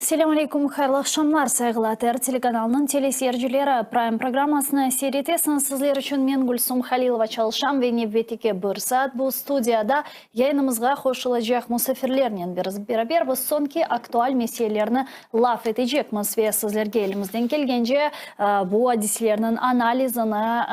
Assalamu alaikum, xayrlı akşamlar saygılar. Telekanalının telesiyercileri Prime programmasını seyretesiniz. Sizler için men Gülsüm Halilova çalışam ve nöbetike bir saat bu studiyada yayınımızga hoşulacak musafirlerle beraber bu sonki aktual meselelerini laf edecekmiz ve sizlerge elimizden gelgence bu hadislerinin analizini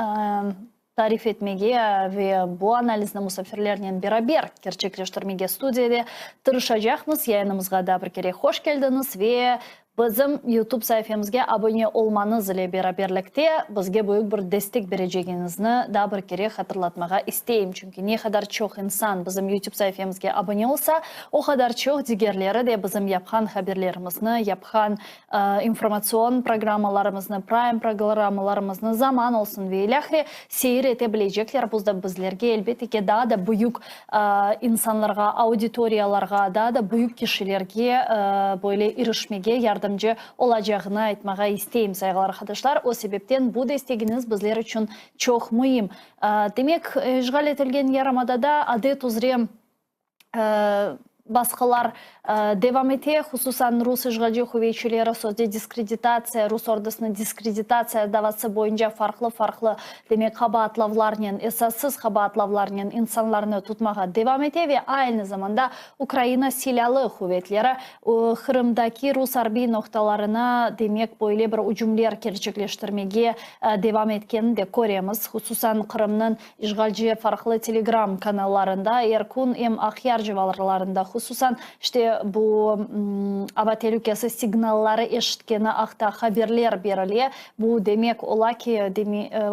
tarif etmege ve bu analizini musafirlerle beraber gerçekleştirmege studiyada tırışacakmız. Yayınımızga da bir kere hoş geldiniz ve bizim YouTube sayfamızga abone olmanız ile beraberlikte bizge büyük bir destek vereceğinizni da bir kere hatırlatmaga isteyim. Çünkü ne kadar çok insan bizim YouTube sayfamızga abone olsa, o kadar çok diğerleri de bizim yapkan haberlerimizni, yapkan informasyon programmalarımızını, Prime programmalarımızını zaman olsun ve ilahi seyir edebilecekler. Bu da bizlerge elbette ki daha da büyük insanlarga, auditoriyalarga, daha da büyük kişilerge böyle erişmege yardımcı olacağını aytmaga isteyim saygılar arkadaşlar. O sebepten bu desteğiniz bizler için çok mühim. Demek işgal etilgen yaramada da adet üzere baskılar devam ete, hususan Rus işgalci kuvvetçileri sözde diskreditatsiya, Rus ordusunu diskreditatsiya davası boyunca farklı demek kabahatlavlarının, esassız kabahatlavlarının insanlarını tutmağa devam ete ve aynı zamanda Ukrayna silahlı kuvvetleri Kırım'daki Rus harbi noktalarına demek böyle bir hücumlar gerçekleştirmeye devam etkenini de görüyoruz. Hususan Kırım'ın işgalci farklı telegram kanallarında, Erkun hem Akhyar civarlarında hususan işte bu hava tehlikesi signalları eşitkeni akta haberler beriliyor. Bu demek ola ki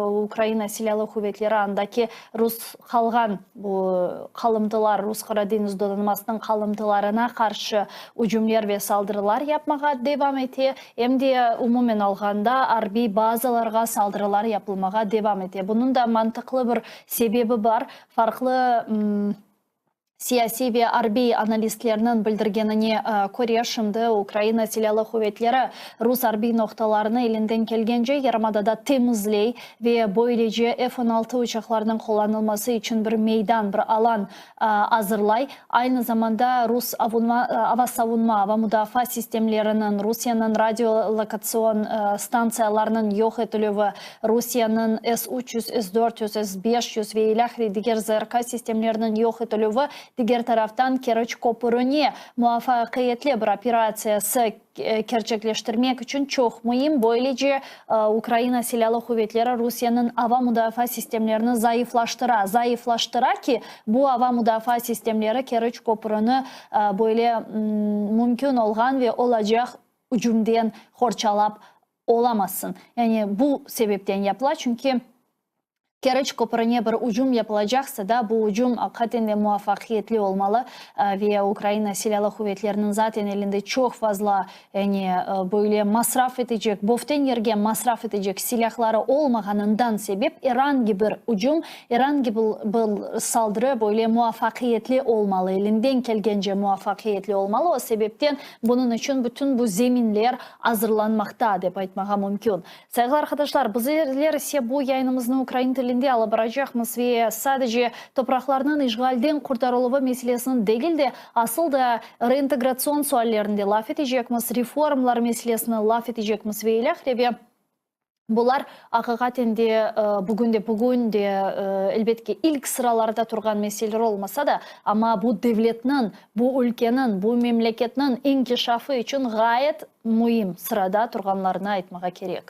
Ukrayna silahlı kuvvetleri andaki Rus kalgan bu kalıntılar, Rus Karadeniz donanmasının kalıntılarına karşı hücumlar ve saldırılar yapmağa devam ete. Hem de umumen alganda harbi bazalarga saldırılar yapılmağa devam ete. Bunun da mantıklı bir sebebi var. Farklı siyasi ve harbi analistlerinin bildirgenine göre şimdi Ukrayna silahlı kuvvetleri Rus harbi noktalarını elinden gelgence yarımadada temizley ve böylece F-16 uçaklarının kullanılması için bir meydan, bir alan hazırlay. Aynı zamanda Rus hava savunma, hava müdafaa sistemlerinin, Rusya'nın radyolokasyon stansiyalarının yok edilüğü, Rusya'nın S-300, S-400, S-500 ve ilahri diğer ZRK sistemlerinin yok edilüğü, diğer taraftan Kerç Köprü'nü muvaffakiyetli bir operasyası gerçekleştirmek için çok mühim. Böylece Ukrayna silahlı kuvvetleri Rusya'nın hava müdafaa sistemlerini zayıflaştıra ki bu hava müdafaa sistemleri Kerç Köprü'nü böyle mümkün olgan ve olacak hücumdan horçalap olamazsın. Yani bu sebepten yapıla çünkü Kerç Köprü'ne bir hücum yapılacaksa da bu hücum hakikaten de muvaffakiyetli olmalı ve Ukrayna silahlı kuvvetlerinin zaten elinde çok fazla yani böyle masraf edecek, boften yerge masraf edecek silahları olmaganından sebep herhangi bir hücum, herhangi bir saldırı böyle muvaffakiyetli olmalı, elinden gelgence muvaffakiyetli olmalı. O sebepten bunun için bütün bu zeminler hazırlanmakta dep aytmaga mümkün. Saygılar arkadaşlar, bizler ise bu yayınımızın Ukrayna dilinde alabileceğimiz ve sadece topraklarının işgalden kurtarılığı meselesinin değil de asıl da reintegrasyon suallerinde laf edeceğimiz, reformlar meselesine laf edeceğimiz ve ilahre bunlar hakikaten de bugün de elbette ilk sıralarda turgan meseleler olmasa da ama bu devletinin, bu ülkenin, bu memleketinin inkişafı için gayet mühim sırada turganlarına aytmaga gerek.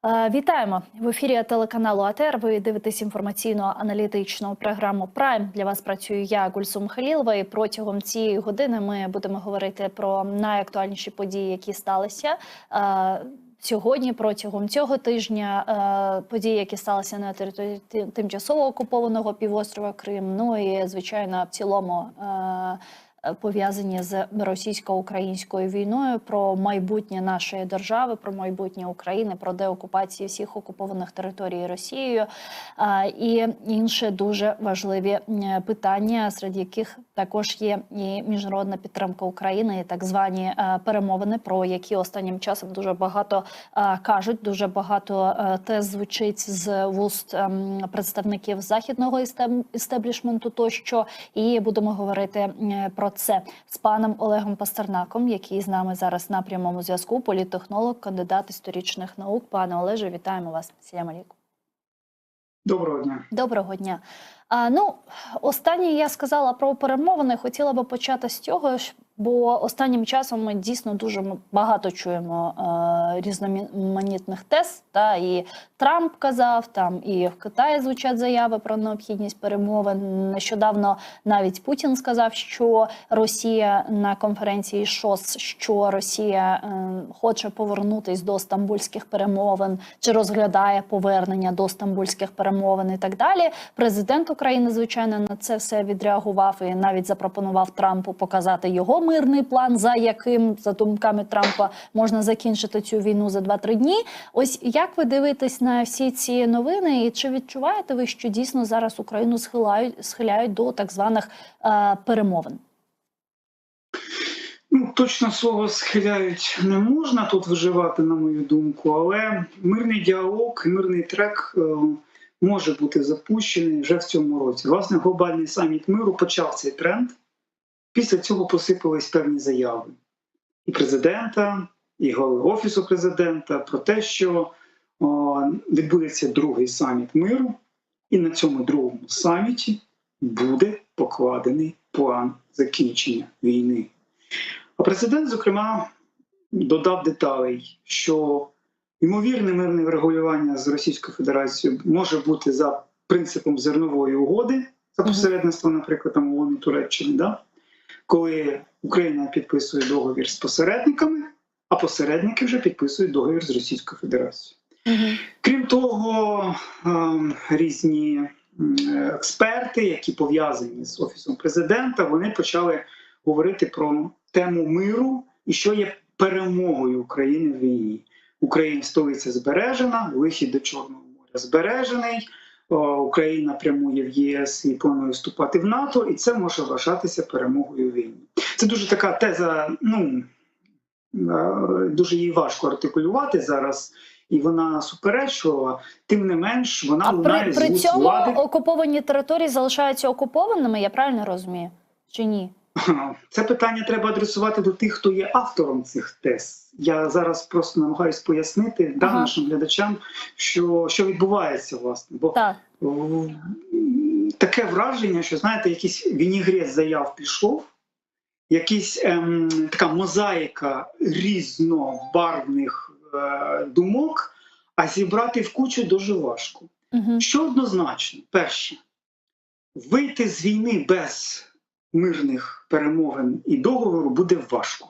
Вітаємо! В ефірі телеканалу АТР. Ви дивитесь інформаційно-аналітичну програму «Прайм». Для вас працюю я, Гульсум Халілова, і протягом цієї години ми будемо говорити про найактуальніші події, які сталися сьогодні, протягом цього тижня, події, які сталися на території тимчасово окупованого півострова Крим, ну і, звичайно, в цілому пов'язані з російсько-українською війною, про майбутнє нашої держави, про майбутнє України, про деокупацію всіх окупованих територій Росією і інші дуже важливі питання, серед яких також є і міжнародна підтримка України, і так звані перемовини, про які останнім часом дуже багато кажуть, дуже багато тез звучить з вуст представників західного істеблішменту тощо. І будемо говорити про це з паном Олегом Пастернаком, який з нами зараз на прямому зв'язку, політтехнолог, кандидат історичних наук. Пане Олеже, вітаємо вас. Салям алейкум. Доброго дня. Доброго дня. Останнє я сказала про перемовини. Хотіла би почати з цього, бо останнім часом ми дійсно дуже багато чуємо різноманітних тез. І Трамп казав, і в Китаї звучать заяви про необхідність перемовин. Нещодавно навіть Путін сказав, що Росія на конференції ШОС, що Росія хоче повернутись до стамбульських перемовин, чи розглядає повернення до стамбульських перемовин і так далі. Президент України, звичайно, на це все відреагував і навіть запропонував Трампу показати його мирний план, за яким, за думками Трампа, можна закінчити цю війну за 2-3 дні. Ось як ви дивитесь на всі ці новини, і чи відчуваєте ви, що дійсно зараз Україну схиляють до так званих перемовин? Точно слово «схиляють» не можна тут вживати, на мою думку, але мирний діалог, мирний трек може бути запущений вже в цьому році. Власне, глобальний саміт миру почав цей тренд. Після цього посипались певні заяви і президента, і голови Офісу президента про те, що відбудеться другий саміт миру, і на цьому другому саміті буде покладений план закінчення війни. А президент, зокрема, додав деталей, що ймовірне мирне врегулювання з Російською Федерацією може бути за принципом зернової угоди, за посередництво, наприклад, ООН і Туреччини, коли Україна підписує договір з посередниками, а посередники вже підписують договір з Російською Федерацією. Крім того, різні експерти, які пов'язані з Офісом президента, вони почали говорити про тему миру і що є перемогою України в війні. Україна столиця збережена, вихід до Чорного моря збережений, Україна прямує в ЄС і планує вступати в НАТО, і це може вважатися перемогою в війні. Це дуже така теза, дуже її важко артикулювати зараз, і вона суперечлива, тим не менш вона лунає з вуст влади. При цьому окуповані території залишаються окупованими, я правильно розумію, чи ні? Це питання треба адресувати до тих, хто є автором цих тез. Я зараз просто намагаюся пояснити нашим глядачам, що відбувається, власне. Бо таке враження, що, знаєте, якийсь вінігрет заяв пішов, якась така мозаїка різнобарвних думок, а зібрати в кучу дуже важко. Що однозначно? Перше, вийти з війни без мирних перемовин і договору буде важко.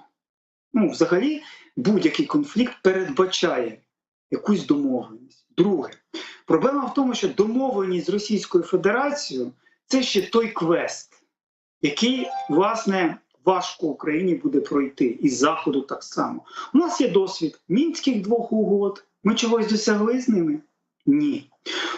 Взагалі, будь-який конфлікт передбачає якусь домовленість. Друге, проблема в тому, що домовленість з Російською Федерацією – це ще той квест, який, власне, важко Україні буде пройти, і з Заходу так само. У нас є досвід Мінських двох угод. Ми чогось досягли з ними? Ні.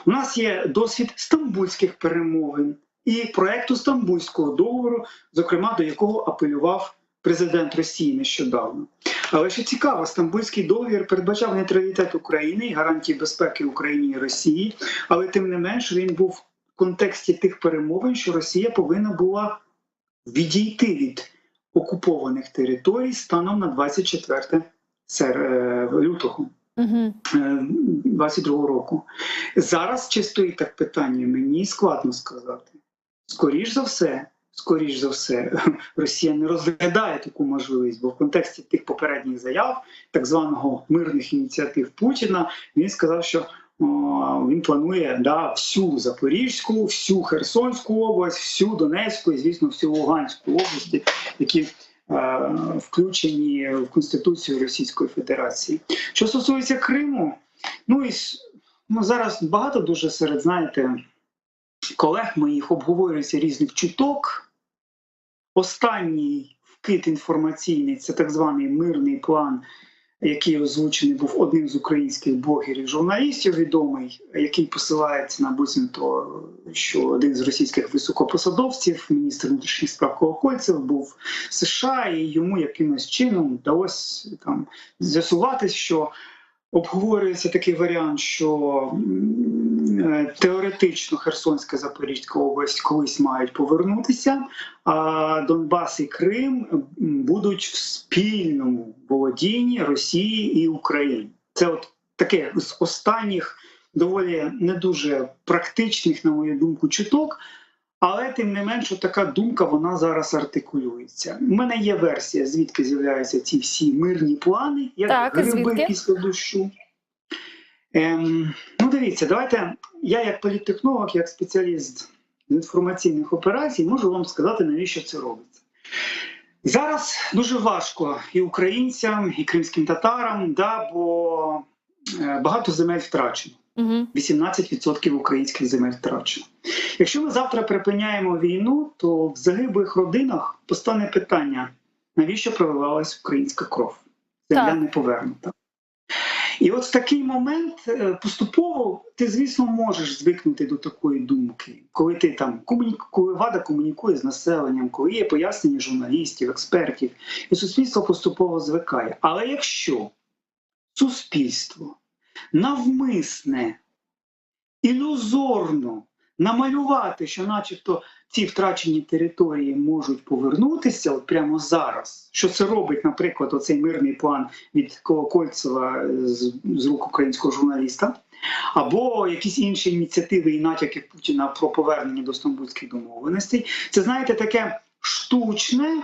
У нас є досвід Стамбульських перемовин і проєкту Стамбульського договору, зокрема, до якого апелював президент Росії нещодавно. Але що цікаво, Стамбульський договір передбачав нейтралітет України і гарантії безпеки Україні і Росії, але тим не менш він був в контексті тих перемовин, що Росія повинна була відійти від окупованих територій станом на 24 лютого 22 року. Зараз чи стоїть так питання, мені складно сказати. Скоріш за все, Росія не розглядає таку можливість, бо в контексті тих попередніх заяв, так званого мирних ініціатив Путіна, він сказав, що він планує всю Запорізьку, всю Херсонську область, всю Донецьку і, звісно, всю Луганську області, які включені в Конституцію Російської Федерації. Що стосується Криму, зараз багато дуже серед, колег моїх обговорюється різних чуток. Останній вкид інформаційний – це так званий мирний план який озвучений був одним з українських блогерів-журналістів відомий, який посилається на буцімто, що один з російських високопосадовців, міністр внутрішніх справ Колокольцев, був в США, і йому якимось чином вдалося там з'ясувати, що обговорюється такий варіант, що теоретично Херсонська, Запорізька область колись мають повернутися, а Донбас і Крим будуть в спільному володінні Росії і України. Це от таке з останніх доволі не дуже практичних, на мою думку, чуток, але тим не менше така думка, вона зараз артикулюється. У мене є версія, звідки з'являються ці всі мирні плани, як Так, гриби звідки? після дощу. Ну, дивіться, давайте, я як політтехнолог, як спеціаліст з інформаційних операцій, можу вам сказати, навіщо це робиться. Зараз дуже важко і українцям, і кримським татарам, бо багато земель втрачено. 18% українських земель втрачено. Якщо ми завтра припиняємо війну, то в загиблих родинах постане питання, навіщо проливалась українська кров? Земля не повернута. І от в такий момент поступово ти, звісно, можеш звикнути до такої думки, коли ти там коли влада комунікує з населенням, коли є пояснення журналістів, експертів, і суспільство поступово звикає. Але якщо суспільство навмисне, ілюзорно намалювати, що начебто ці втрачені території можуть повернутися от прямо зараз, що це робить, наприклад, оцей мирний план від Колокольцева з рук українського журналіста, або якісь інші ініціативи і натяки Путіна про повернення до Стамбульських домовленостей, це, знаєте, таке штучна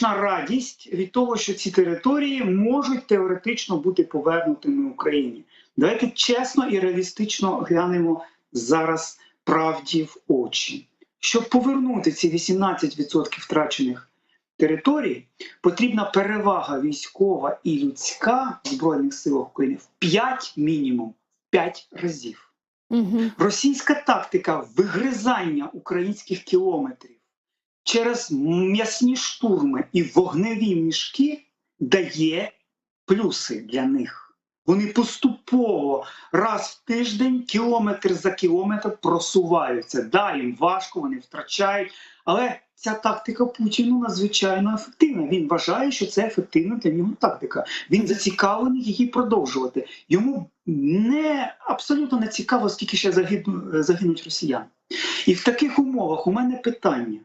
радість від того, що ці території можуть теоретично бути повернутими Україні. Давайте чесно і реалістично глянемо зараз правді в очі. Щоб повернути ці 18% втрачених територій, потрібна перевага військова і людська в Збройних силах України в 5 мінімум, 5 разів. Російська тактика вигризання українських кілометрів через м'ясні штурми і вогневі мішки дає плюси для них. Вони поступово раз в тиждень, кілометр за кілометр просуваються. Да, їм важко, вони втрачають, але ця тактика Путіну надзвичайно ефективна. Він вважає, що це ефективна для нього тактика. Він зацікавлений її продовжувати. Йому абсолютно не цікаво, скільки ще загинуть росіян. І в таких умовах у мене питання.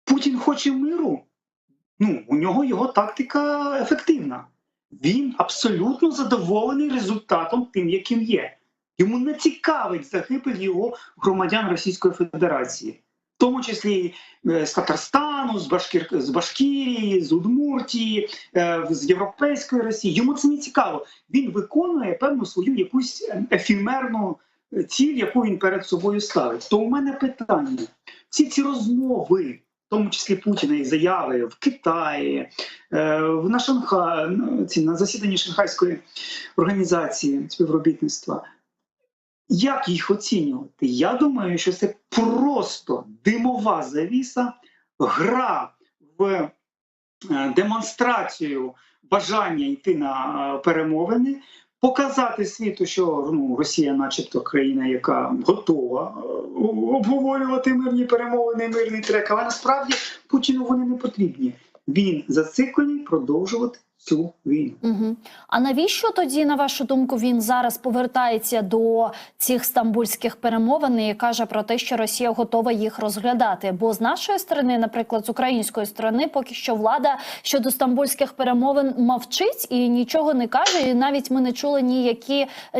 Путін хоче миру? У нього його тактика ефективна. Він абсолютно задоволений результатом тим, яким є. Йому не цікавить загибель його громадян Російської Федерації. В тому числі з Татарстану, з Башкірії, з Удмуртії, з Європейської Росії. Йому це не цікаво. Він виконує певну свою якусь ефемерну ціль, яку він перед собою ставить. То у мене питання. Всі ці розмови, в тому числі Путіна і заяви в Китаї, на засіданні Шанхайської організації співробітництва. Як їх оцінювати? Я думаю, що це просто димова завіса, гра в демонстрацію бажання йти на перемовини, показати світу, що Росія начебто країна, яка готова обговорювати мирні перемовини, мирний трек, але насправді Путіну вони не потрібні. Він зациклений продовжувати цю війну. А навіщо тоді, на вашу думку, він зараз повертається до цих стамбульських перемовин і каже про те, що Росія готова їх розглядати? Бо з нашої сторони, наприклад, з української сторони, поки що влада щодо стамбульських перемовин мовчить і нічого не каже. І навіть ми не чули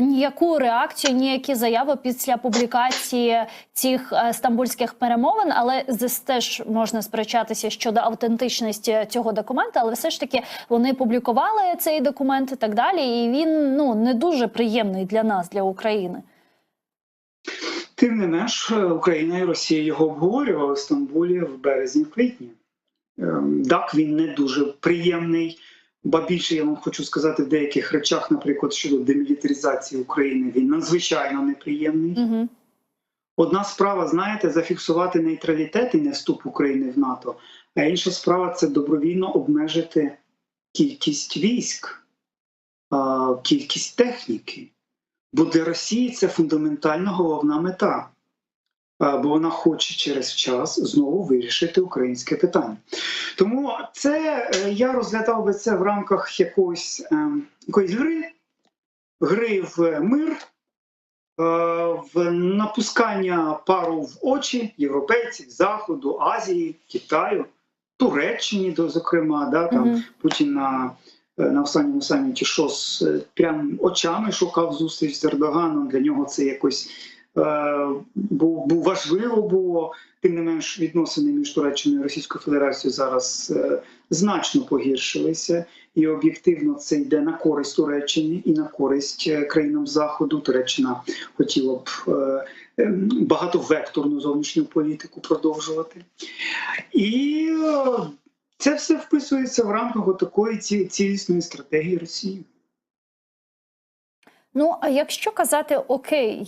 ніяку реакцію, ніякі заяви після публікації цих стамбульських перемовин. Але здесь теж можна сперечатися щодо автентичності цього документа, але все ж таки вони публікували цей документ і так далі, і він не дуже приємний для нас, для України. Тим не менш, Україна і Росія його обговорювали в Стамбулі в березні-квітні. Так, він не дуже приємний, ба більше я вам хочу сказати в деяких речах, наприклад, щодо демілітаризації України, він надзвичайно неприємний. Одна справа, знаєте, зафіксувати нейтралітет і не вступ України в НАТО, а інша справа – це добровільно обмежити кількість військ, кількість техніки. Бо для Росії це фундаментальна головна мета. Бо вона хоче через час знову вирішити українське питання. Тому це я розглядав би це в рамках якоїсь гри в мир, в напускання пару в очі європейців, Заходу, Азії, Китаю, Туреччині, зокрема, да, там Путін на останньому саміті ШОС прям очами шукав зустріч з Ердоганом. Для нього це якось був важливо було. Тим не менш, відносини між Туреччиною і Російською Федерацією зараз значно погіршилися. І об'єктивно це йде на користь Туреччині і на користь країнам Заходу. Туреччина хотіла б багатовекторну зовнішню політику продовжувати. І це все вписується в рамках такої цілісної стратегії Росії. Ну, а якщо казати, окей,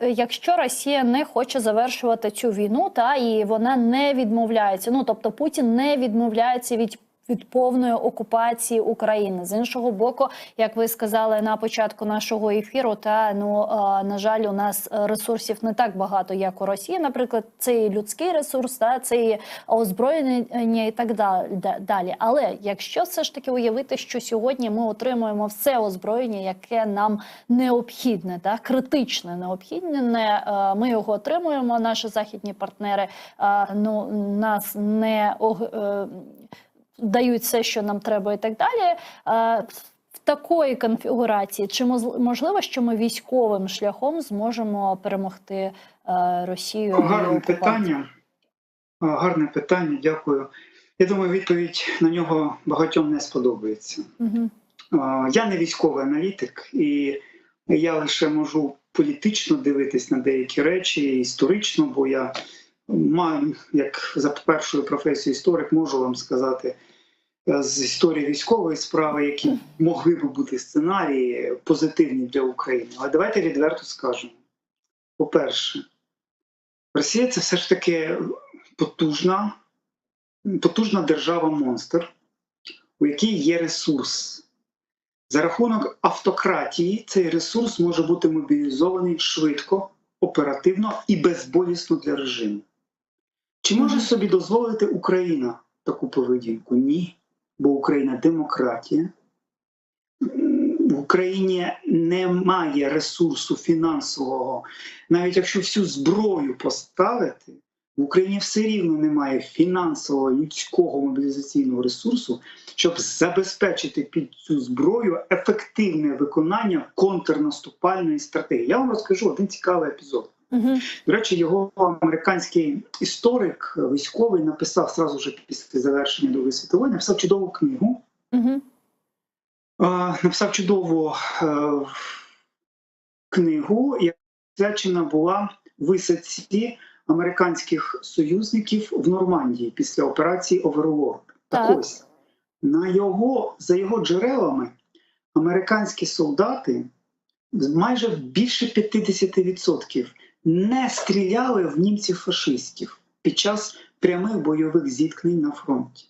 якщо Росія не хоче завершувати цю війну, і вона не відмовляється, тобто Путін не відмовляється від повної окупації України. З іншого боку, як ви сказали на початку нашого ефіру, на жаль, у нас ресурсів не так багато, як у Росії, наприклад, це і людський ресурс, це і озброєння і так далі. Але якщо все ж таки уявити, що сьогодні ми отримуємо все озброєння, яке нам необхідне, критично необхідне, ми його отримуємо, наші західні партнери нас не дають все, що нам треба і так далі. В такої конфігурації, чи можливо, що ми військовим шляхом зможемо перемогти Росію? Гарне питання, дякую. Я думаю, відповідь на нього багатьом не сподобається. Я не військовий аналітик, і я лише можу політично дивитись на деякі речі, історично, бо я маю, як за першою професією історик, можу вам сказати з історії військової справи, які могли б бути сценарії позитивні для України. Але давайте відверто скажемо. По-перше, Росія – це все ж таки потужна держава-монстр, у якій є ресурс. За рахунок автократії цей ресурс може бути мобілізований швидко, оперативно і безболісно для режиму. Чи може собі дозволити Україна таку поведінку? Ні. Бо Україна – демократія. В Україні немає ресурсу фінансового. Навіть якщо всю зброю поставити, в Україні все рівно немає фінансового, людського, мобілізаційного ресурсу, щоб забезпечити під цю зброю ефективне виконання контрнаступальної стратегії. Я вам розкажу один цікавий епізод. До речі, його американський історик, військовий, написав одразу вже після завершення Другої світової, написав чудову книгу. Написав чудову книгу, яка присвячена була висадці американських союзників в Нормандії після операції Оверлорд. Так ось, за його джерелами, американські солдати майже більше 50% не стріляли в німців-фашистів під час прямих бойових зіткнень на фронті.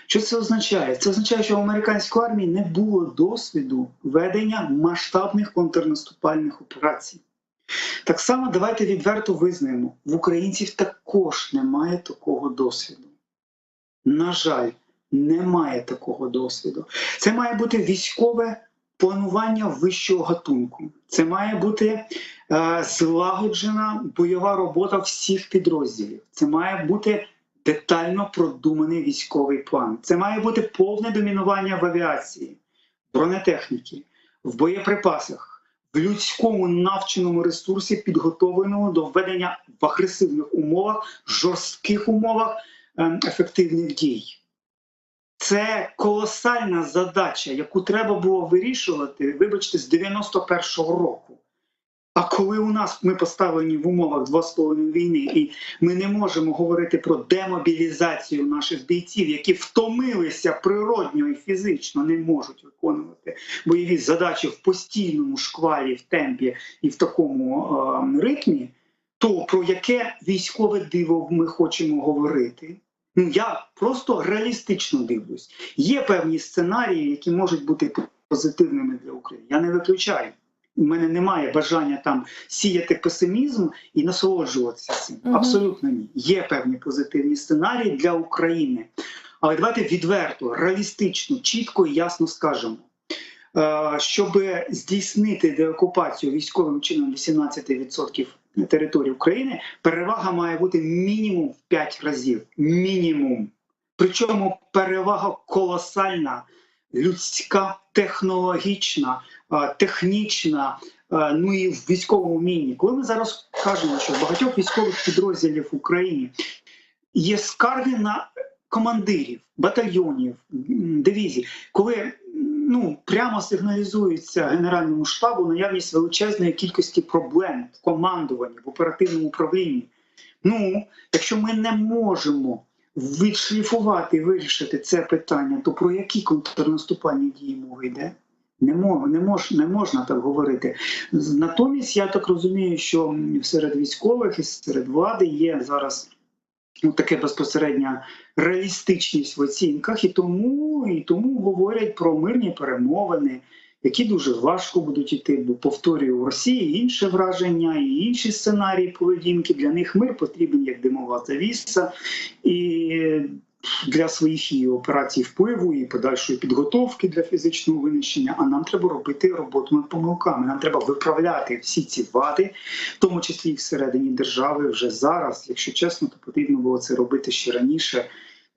Що це означає? Це означає, що в американської армії не було досвіду ведення масштабних контрнаступальних операцій. Так само давайте відверто визнаємо, в українців також немає такого досвіду. На жаль, немає такого досвіду. Це має бути військове планування вищого гатунку. Це має бути злагоджена бойова робота всіх підрозділів. Це має бути детально продуманий військовий план. Це має бути повне домінування в авіації, бронетехніці, в боєприпасах, в людському навченому ресурсі, підготовленому до введення в агресивних умовах, жорстких умовах ефективних дій. Це колосальна задача, яку треба було вирішувати, вибачте, з 91-го року. А коли ми поставлені в умовах 2,5 війни, і ми не можемо говорити про демобілізацію наших бійців, які втомилися природньо і фізично, не можуть виконувати бойові задачі в постійному шквалі, в темпі і в такому ритмі, то про яке військове диво ми хочемо говорити? Ну, я просто реалістично дивлюсь. Є певні сценарії, які можуть бути позитивними для України. Я не виключаю. У мене немає бажання там сіяти песимізм і насолоджуватися цим. Абсолютно ні. Є певні позитивні сценарії для України. Але давайте відверто, реалістично, чітко і ясно скажемо. Щоб здійснити деокупацію військовим чином 18% території України, перевага має бути мінімум в 5 разів. Мінімум. Причому перевага колосальна, людська, технологічна, технічна, ну і в військовому вмінні. Коли ми зараз кажемо, що в багатьох військових підрозділів в Україні є скарги на командирів, батальйонів, дивізій, коли прямо сигналізується Генеральному штабу наявність величезної кількості проблем в командуванні, в оперативному управлінні. Якщо ми не можемо відшліфувати і вирішити це питання, то про які контрнаступальні дії мова йде? Не можна так говорити. Натомість, я так розумію, що серед військових і серед влади є зараз таке безпосередня реалістичність в оцінках, і тому говорять про мирні перемовини, які дуже важко будуть йти, бо, повторюю, у Росії інше враження і інші сценарії поведінки. Для них мир потрібен як димова завіса, і для своїх і операцій впливу, і подальшої підготовки для фізичного винищення. А нам треба робити роботу над помилками. Нам треба виправляти всі ці вади, в тому числі і всередині держави вже зараз. Якщо чесно, то потрібно було це робити ще раніше.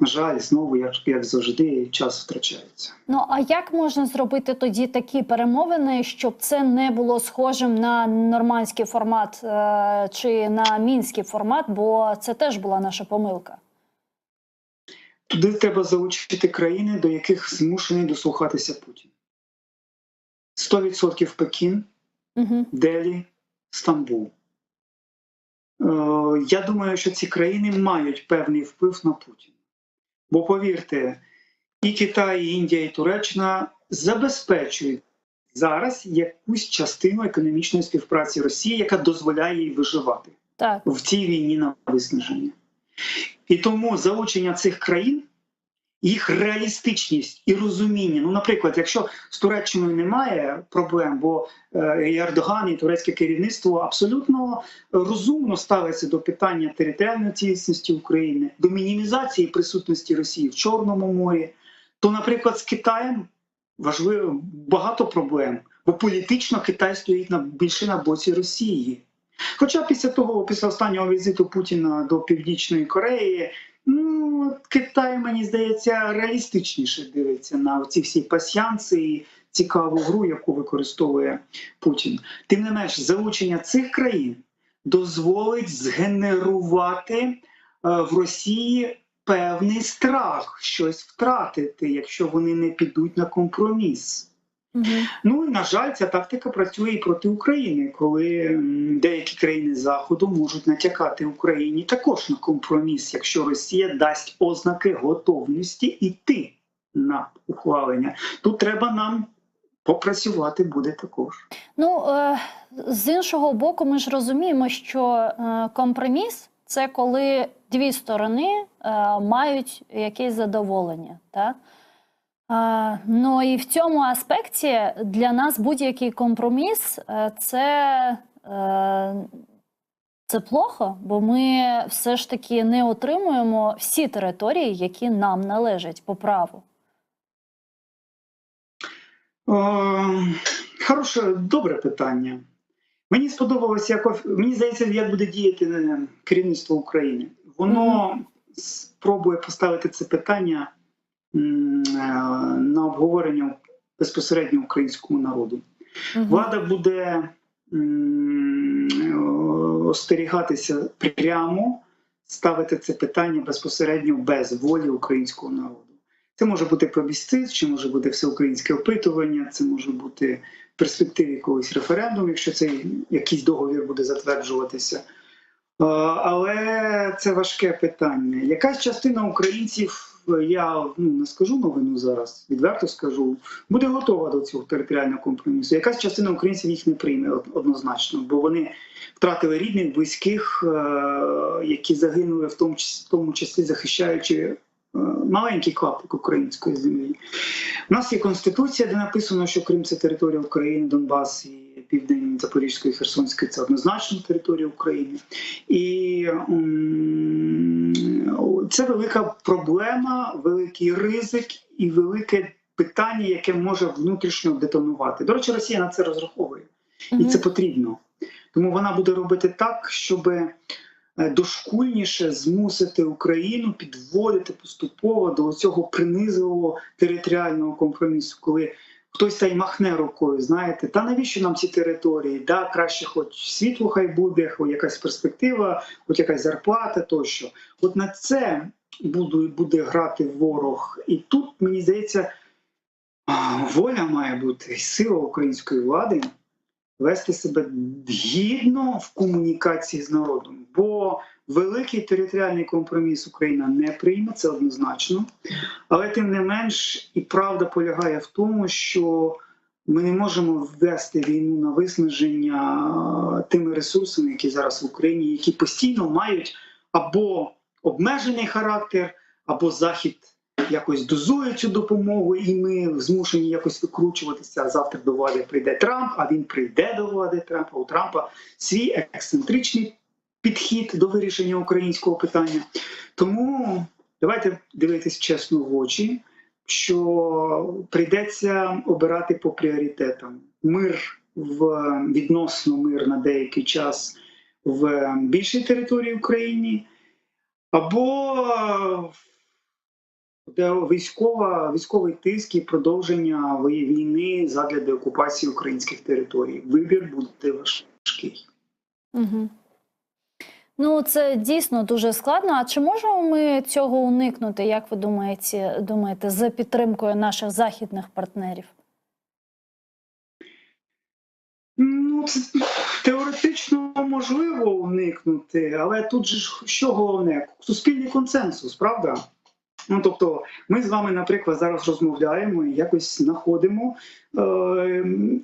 На жаль, знову, як завжди, час втрачається. А як можна зробити тоді такі перемовини, щоб це не було схожим на нормандський формат чи на мінський формат, бо це теж була наша помилка? Туди треба залучити країни, до яких змушений дослухатися Путін. 100% Пекін, Делі, Стамбул. Я думаю, що ці країни мають певний вплив на Путіна. Бо, повірте, і Китай, і Індія, і Туреччина забезпечують зараз якусь частину економічної співпраці Росії, яка дозволяє їй виживати в цій війні на виснаження. І тому залучення цих країн, їх реалістичність і розуміння. Наприклад, якщо з Туреччиною немає проблем, бо і Ердоган, і турецьке керівництво абсолютно розумно ставиться до питання територіальної цілісності України, до мінімізації присутності Росії в Чорному морі, то, наприклад, з Китаєм багато проблем, бо політично Китай стоїть більше на боці Росії. Хоча після останнього візиту Путіна до Північної Кореї, Китай, мені здається, реалістичніше дивиться на ці всі пасьянси і цікаву гру, яку використовує Путін. Тим не менш, залучення цих країн дозволить згенерувати в Росії певний страх щось втратити, якщо вони не підуть на компроміс. І, на жаль, ця тактика працює і проти України, коли деякі країни Заходу можуть натякати Україні також на компроміс, якщо Росія дасть ознаки готовності йти на ухвалення. Тут треба нам попрацювати буде також. З іншого боку, ми ж розуміємо, що компроміс – це коли дві сторони мають якесь задоволення, так? І в цьому аспекті для нас будь-який компроміс це плохо, бо ми все ж таки не отримуємо всі території, які нам належать по праву. Добре питання. Мені сподобалося, мені здається, як буде діяти керівництво України. Воно спробує поставити це питання на обговорення безпосередньо українському народу. Влада буде остерігатися прямо, ставити це питання безпосередньо без волі українського народу. Це може бути плебісцит, чи може бути всеукраїнське опитування, це може бути в перспективі якогось референдуму, якщо цей якийсь договір буде затверджуватися. Але це важке питання. Якась частина українців я не скажу новину зараз, відверто скажу, буде готова до цього територіального компромісу. Якась частина українців їх не прийме однозначно, бо вони втратили рідних, близьких, які загинули в тому числі захищаючи маленький клаптик української землі. У нас є Конституція, де написано, що Крим – це територія України, Донбас і південь Запорізької, Херсонської – це однозначно територія України. І це велика проблема, великий ризик і велике питання, яке може внутрішньо детонувати. До речі, Росія на це розраховує. І це потрібно. Тому вона буде робити так, щоб дошкульніше змусити Україну підводити поступово до цього принизливого територіального компромісу, коли хтось та й махне рукою, знаєте, та навіщо нам ці території, да, краще хоч світло хай буде, хоч якась перспектива, хоч якась зарплата тощо. От на це буде грати ворог. І тут, мені здається, воля має бути, сила української влади вести себе гідно в комунікації з народом. Бо великий територіальний компроміс Україна не прийме, це однозначно. Але тим не менш і правда полягає в тому, що ми не можемо ввести війну на виснаження тими ресурсами, які зараз в Україні, які постійно мають або обмежений характер, або Захід якось дозує цю допомогу, і ми змушені якось викручуватися. Завтра до влади прийде Трамп, а він прийде до влади Трампа. У Трампа свій ексцентричний підхід до вирішення українського питання. Тому давайте дивитись чесно в очі, що прийдеться обирати по пріоритетам. Мир, відносно мир на деякий час в більшій території України, або військовий тиск і продовження війни задля деокупації українських територій. Вибір буде важкий. Угу. Ну, це дійсно дуже складно. А чи можемо ми цього уникнути, як ви думаєте, за підтримкою наших західних партнерів? Ну, це теоретично можливо уникнути, але тут же що головне? Суспільний консенсус, правда? Ну, тобто, ми з вами, наприклад, зараз розмовляємо і якось знаходимо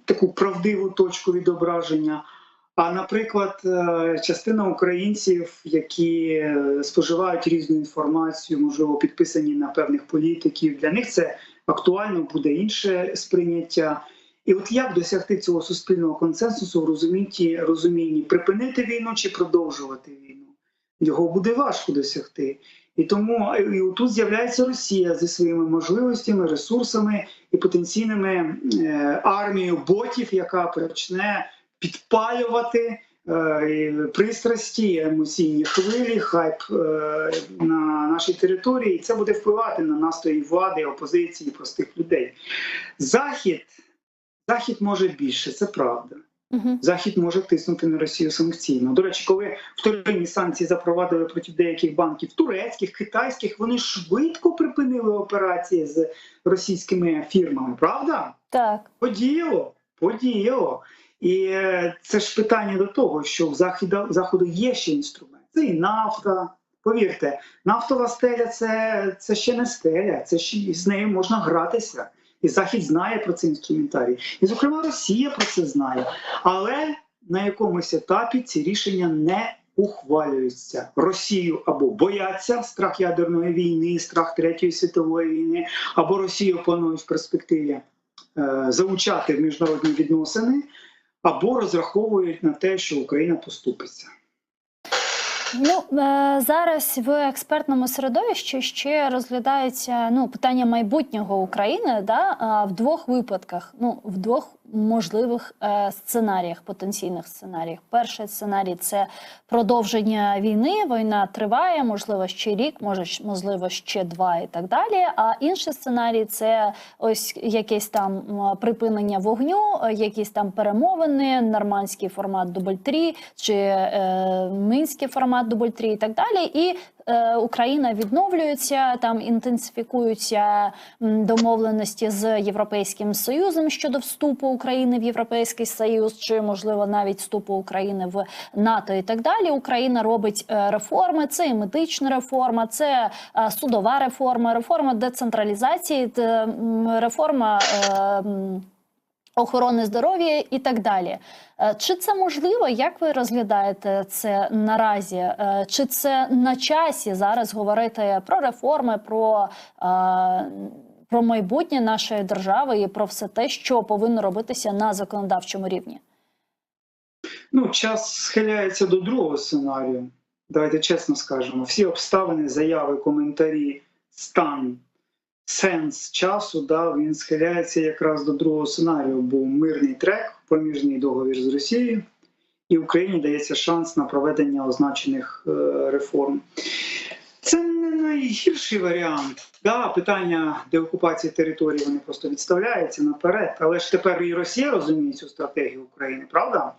таку правдиву точку відображення. А, наприклад, частина українців, які споживають різну інформацію, можливо, підписані на певних політиків, для них це актуально буде інше сприйняття. І от як досягти цього суспільного консенсусу в розумінні припинити війну чи продовжувати війну? Його буде важко досягти. І тому і тут з'являється Росія зі своїми можливостями, ресурсами і потенційними армією ботів, яка почне підпалювати пристрасті, емоційні хвилі, хайп на нашій території. І це буде впливати на настрої влади, опозиції, простих людей. Захід може більше, це правда. Захід може тиснути на Росію санкційно. До речі, коли вторинні санкції запровадили проти деяких банків турецьких, китайських, вони швидко припинили операції з російськими фірмами, правда? Так. Подіяло. І це ж питання до того, що в Заходу є ще інструмент. Це і нафта. Повірте, нафтова стеля – це ще не стеля, це ще з нею можна гратися. І Захід знає про цей інструментарій. І, зокрема, Росія про це знає. Але на якомусь етапі ці рішення не ухвалюються. Росію або бояться, страх ядерної війни, страх Третьої світової війни, або Росію планують в перспективі залучати в міжнародні відносини, або розраховують на те, що Україна поступиться. Ну, зараз в експертному середовищі ще розглядається питання майбутнього України, в двох випадках, в двох можливих сценаріях, потенційних сценаріях. Перший сценарій – це продовження війни, війна триває, можливо, ще рік, можливо, ще 2 і так далі. А інший сценарій – це ось якесь там припинення вогню, якісь там перемовини, нормандський формат дубль 3 чи мінський формат дубль 3 і так далі. І Україна відновлюється, там інтенсифікуються домовленості з Європейським Союзом щодо вступу України в Європейський Союз, чи, можливо, навіть вступу України в НАТО і так далі. Україна робить реформи, це і медична реформа, це судова реформа, реформа децентралізації, реформа охорони здоров'я і так далі. Чи це можливо? Як ви розглядаєте це наразі? Чи це на часі зараз говорити про реформи, про майбутнє нашої держави і про все те, що повинно робитися на законодавчому рівні? Ну, час схиляється до другого сценарію. Давайте чесно скажемо. Всі обставини, заяви, коментарі, стан, сенс часу, він схиляється якраз до другого сценарію. Був мирний трек, проміжний договір з Росією, і Україні дається шанс на проведення означених реформ. Це не найгірший варіант. Питання деокупації території, вони просто відставляються наперед. Але ж тепер і Росія розуміє цю стратегію України, правда?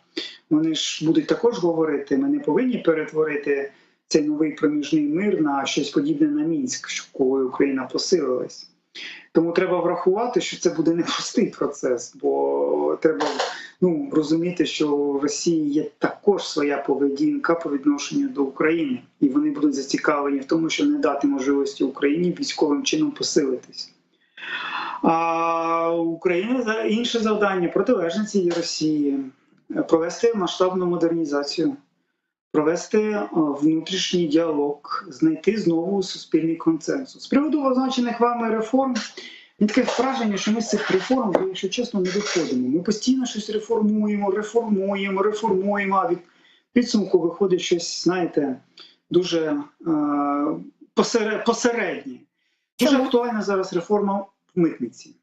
Вони ж будуть також говорити, ми не повинні перетворити цей новий проміжний мир на щось подібне на Мінськ, коли Україна посилилась. Тому треба врахувати, що це буде непростий процес, бо треба розуміти, що в Росії є також своя поведінка по відношенню до України. І вони будуть зацікавлені в тому, щоб не дати можливості Україні військовим чином посилитись. А у України інше завдання – протилежне цієї Росії – провести масштабну модернізацію, провести внутрішній діалог, знайти знову суспільний консенсус. З приводу означених вами реформ, мені таке враження, що ми з цих реформ, якщо чесно, не виходимо. Ми постійно щось реформуємо, а від підсумку виходить щось, знаєте, дуже посереднє. Дуже актуальна зараз реформа в митниці.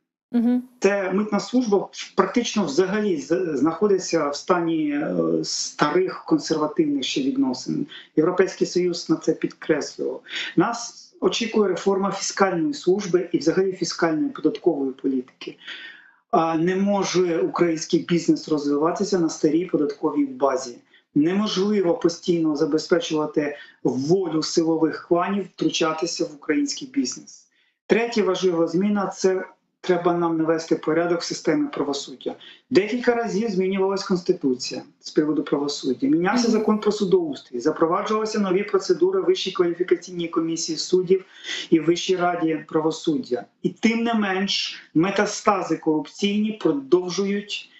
Це митна служба практично взагалі знаходиться в стані старих консервативних ще відносин. Європейський Союз на це підкреслював. Нас очікує реформа фіскальної служби і взагалі фіскальної податкової політики. Не може український бізнес розвиватися на старій податковій базі. Неможливо постійно забезпечувати волю силових кланів втручатися в український бізнес. Третя важлива зміна – це треба нам навести порядок в системі правосуддя. Декілька разів змінювалась Конституція з приводу правосуддя. Мінявся закон про судоустрій, запроваджувалися нові процедури Вищій кваліфікаційній комісії суддів і Вищій раді правосуддя. І тим не менш метастази корупційні продовжують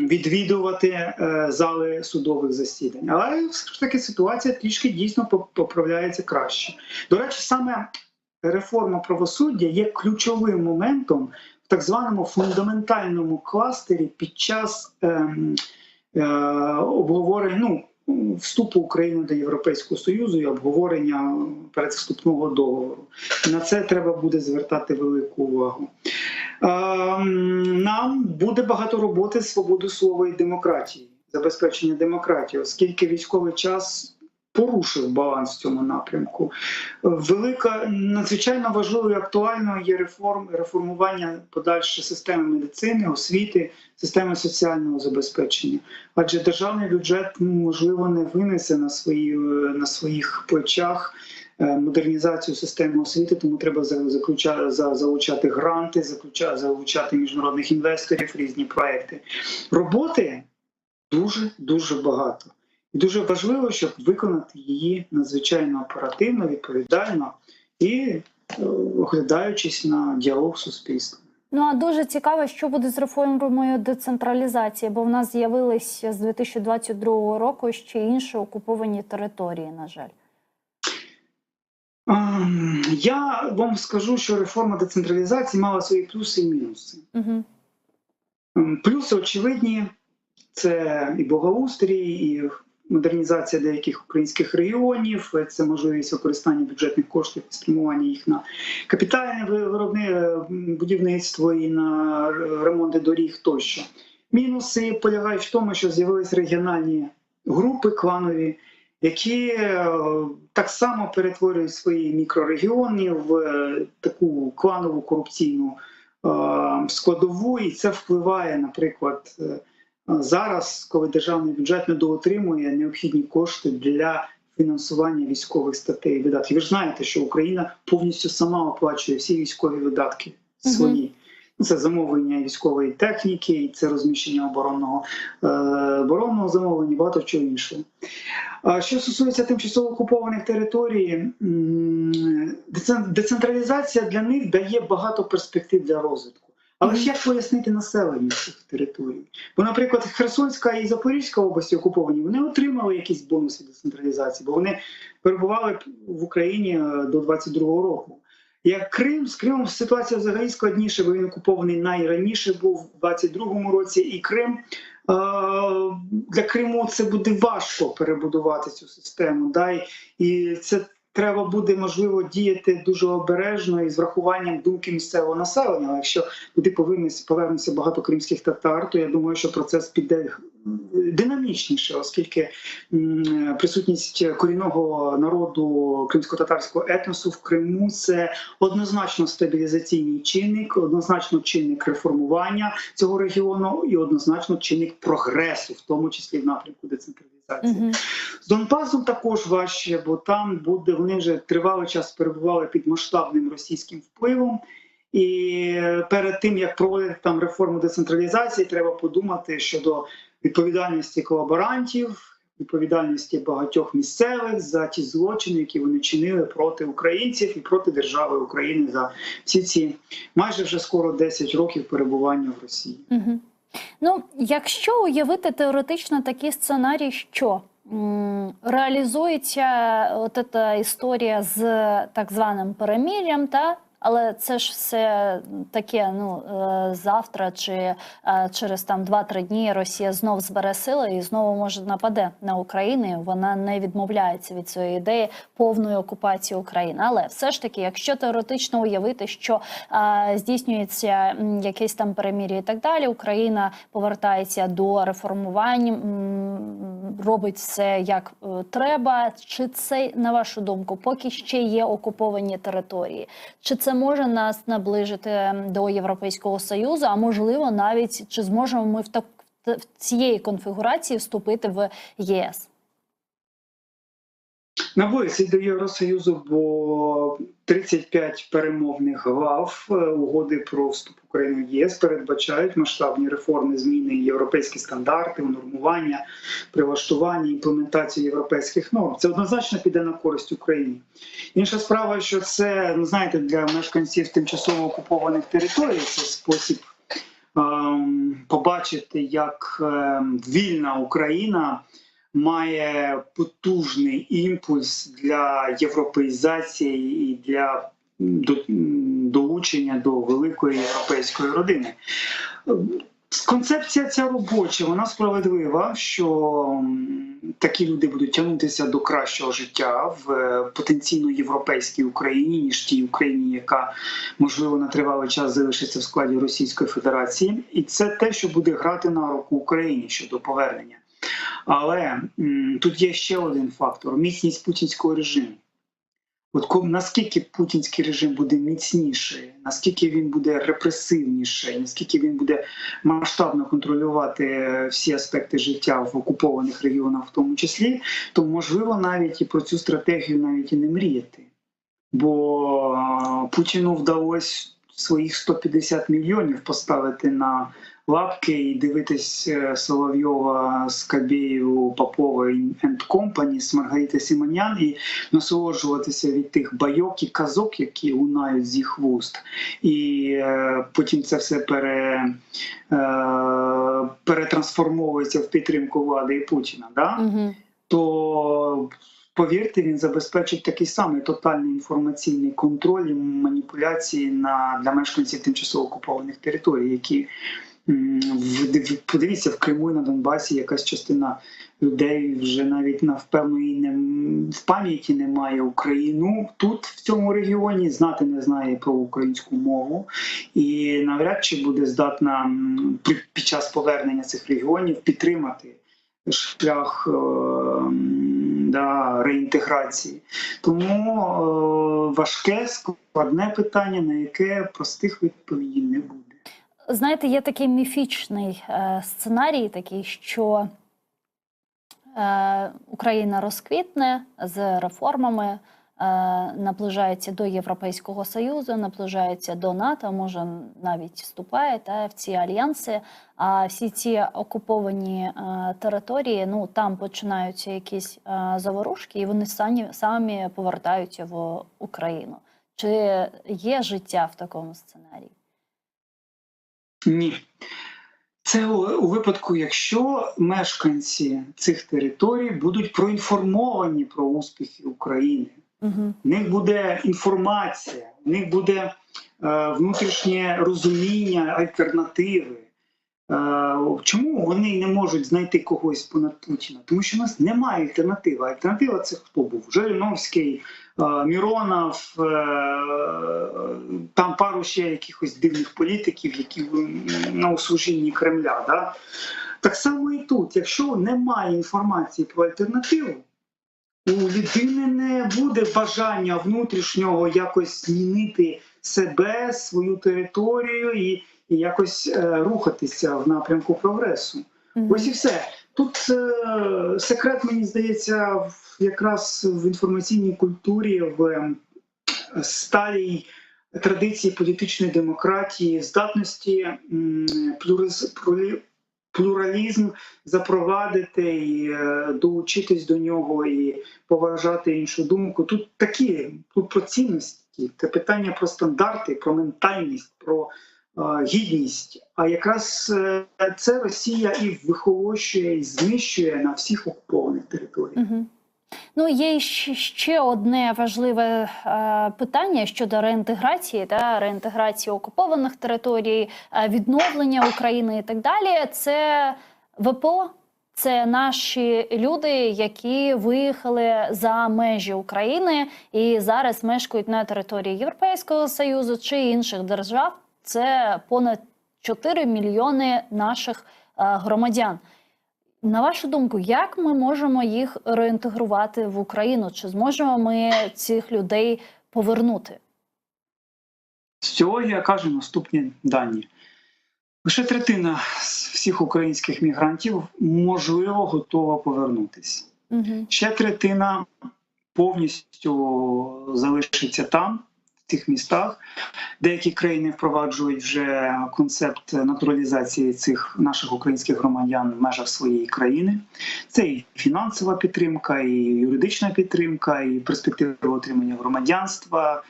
відвідувати зали судових засідань. Але все ж таки ситуація трішки дійсно поправляється краще. До речі, саме реформа правосуддя є ключовим моментом в так званому фундаментальному кластері під час обговорення вступу України до Європейського Союзу і обговорення передвступного договору. На це треба буде звертати велику увагу. Нам буде багато роботи з свободою слова і демократії, забезпечення демократії, оскільки військовий час порушив баланс в цьому напрямку. Надзвичайно важливою і актуальною є реформування подальшої системи медицини, освіти, системи соціального забезпечення. Адже державний бюджет, можливо, не винесе на своїх плечах модернізацію системи освіти, тому треба залучати гранти, залучати міжнародних інвесторів, різні проекти. Роботи дуже багато. І дуже важливо, щоб виконати її надзвичайно оперативно, відповідально і оглядаючись на діалог з суспільством. А дуже цікаво, що буде з реформою децентралізації, бо в нас з'явилися з 2022 року ще інші окуповані території, на жаль. Я вам скажу, що реформа децентралізації мала свої плюси і мінуси. Плюси очевидні – це і благоустрій, і модернізація деяких українських регіонів, це можливість використання бюджетних коштів і спрямування їх на капітальне будівництво і на ремонти доріг тощо. Мінуси полягають в тому, що з'явились регіональні групи кланові, які так само перетворюють свої мікрорегіони в таку кланову корупційну складову, і це впливає, наприклад, зараз, коли державний бюджет не доотримує необхідні кошти для фінансування військових статей і видатків. Ви ж знаєте, що Україна повністю сама оплачує всі військові видатки свої. Це замовлення військової техніки, це розміщення оборонного замовлення, багато чого іншого. А що стосується тимчасово окупованих територій, децентралізація для них дає багато перспектив для розвитку. Але ж як пояснити населенню цих територій? Бо, наприклад, Херсонська і Запорізька області окуповані, вони отримали якісь бонуси децентралізації, бо вони перебували в Україні до 22-го року. Як Крим, з Кримом ситуація взагалі складніша, бо він окупований найраніше був в 22-му році, і Крим, для Криму це буде важко перебудувати цю систему. Да? І це треба буде, можливо, діяти дуже обережно і з врахуванням думки місцевого населення. Але якщо туди повернеться багато кримських татар, то я думаю, що процес піде динамічніше, оскільки присутність корінного народу кримсько-татарського етносу в Криму – це однозначно стабілізаційний чинник, однозначно чинник реформування цього регіону і однозначно чинник прогресу, в тому числі в напрямку децентралізації. З Донбасом також важче, бо там вони вже тривалий час перебували під масштабним російським впливом. І перед тим, як проводити там реформу децентралізації, треба подумати щодо відповідальності колаборантів, відповідальності багатьох місцевих за ті злочини, які вони чинили проти українців і проти держави України за всі ці майже вже скоро 10 років перебування в Росії. Ну, якщо уявити теоретично такий сценарій, що реалізується от ця історія з так званим перемир'ям, але це ж все таке, завтра чи через там 2-3 дні Росія знов збере сили і знову, може, нападе на Україну. Вона не відмовляється від цієї ідеї повної окупації України. Але все ж таки, якщо теоретично уявити, що здійснюється якесь там перемир'я і так далі, Україна повертається до реформувань, робить все як треба. Чи це, на вашу думку, поки ще є окуповані території? Чи це може нас наближити до Європейського Союзу, а можливо навіть, чи зможемо ми в цієї конфігурації вступити в ЄС? Наблизиться до Євросоюзу, бо 35 перемовних глав угоди про вступ України в ЄС передбачають масштабні реформи, зміни, європейські стандарти, унормування, прилаштування, імплементацію європейських норм. Це однозначно піде на користь Україні. Інша справа, що це, знаєте, для мешканців тимчасово окупованих територій це спосіб побачити, як вільна Україна має потужний імпульс для європеїзації і для долучення до великої європейської родини. Концепція ця робоча, вона справедлива, що такі люди будуть тягнутися до кращого життя в потенційно європейській Україні, ніж тій Україні, яка, можливо, на тривалий час залишиться в складі Російської Федерації. І це те, що буде грати на руку Україні щодо повернення. Але тут є ще один фактор – міцність путінського режиму. От наскільки путінський режим буде міцніший, наскільки він буде репресивніший, наскільки він буде масштабно контролювати всі аспекти життя в окупованих регіонах в тому числі, то можливо навіть і про цю стратегію навіть і не мріяти. Бо Путіну вдалося своїх 150 мільйонів поставити на лапки і дивитись Соловйова, Скабєєву, Попова and Company з Маргарити Симонян і насолоджуватися від тих байок і казок, які лунають з їх вуст. І потім це все перетрансформовується в підтримку влади і Путіна. Да? То, повірте, він забезпечить такий самий тотальний інформаційний контроль і маніпуляції для мешканців тимчасово окупованих територій, які подивіться, в Криму і на Донбасі якась частина людей вже навіть в пам'яті не має Україну тут, в цьому регіоні, знати не знає про українську мову і навряд чи буде здатна під час повернення цих регіонів підтримати шлях реінтеграції. Тому важке, складне питання, на яке простих відповідей не буде. Знаєте, є такий міфічний сценарій, такий, що Україна розквітне з реформами, наближається до Європейського Союзу, наближається до НАТО, може навіть вступає в ці альянси. А всі ці окуповані території, ну там починаються якісь заворушки, і вони самі повертаються в Україну. Чи є життя в такому сценарії? Ні. Це у випадку, якщо мешканці цих територій будуть проінформовані про успіхи України. Угу. В них буде інформація, в них буде внутрішнє розуміння альтернативи. Чому вони не можуть знайти когось понад Путіна? Тому що в нас немає альтернативи. Альтернатива – це хто був? Жириновський, Міронов, там пару ще якихось дивних політиків, які на услужінні Кремля. Да? Так само і тут. Якщо немає інформації про альтернативу, у людини не буде бажання внутрішнього якось змінити себе, свою територію і якось рухатися в напрямку прогресу. Ось і все. Тут секрет, мені здається, якраз в інформаційній культурі, в сталій традиції політичної демократії, здатності плюралізм запровадити і долучитись до нього і поважати іншу думку. Тут про цінності, це питання про стандарти, про ментальність, про гідність. А якраз це Росія і вихолощує, і знищує на всіх окупованих територіях. Угу. Ну, є ще одне важливе питання щодо реінтеграції, реінтеграції окупованих територій, відновлення України і так далі. Це ВПО, це наші люди, які виїхали за межі України і зараз мешкають на території Європейського Союзу чи інших держав. Це понад 4 мільйони наших громадян. На вашу думку, як ми можемо їх реінтегрувати в Україну? Чи зможемо ми цих людей повернути? З цього я кажу наступні дані. Лише третина з всіх українських мігрантів, можливо, готова повернутися. Угу. Ще третина повністю залишиться там, в тих містах. Деякі країни впроваджують вже концепт натуралізації цих наших українських громадян в межах своєї країни. Це і фінансова підтримка, і юридична підтримка, і перспективи отримання громадянства.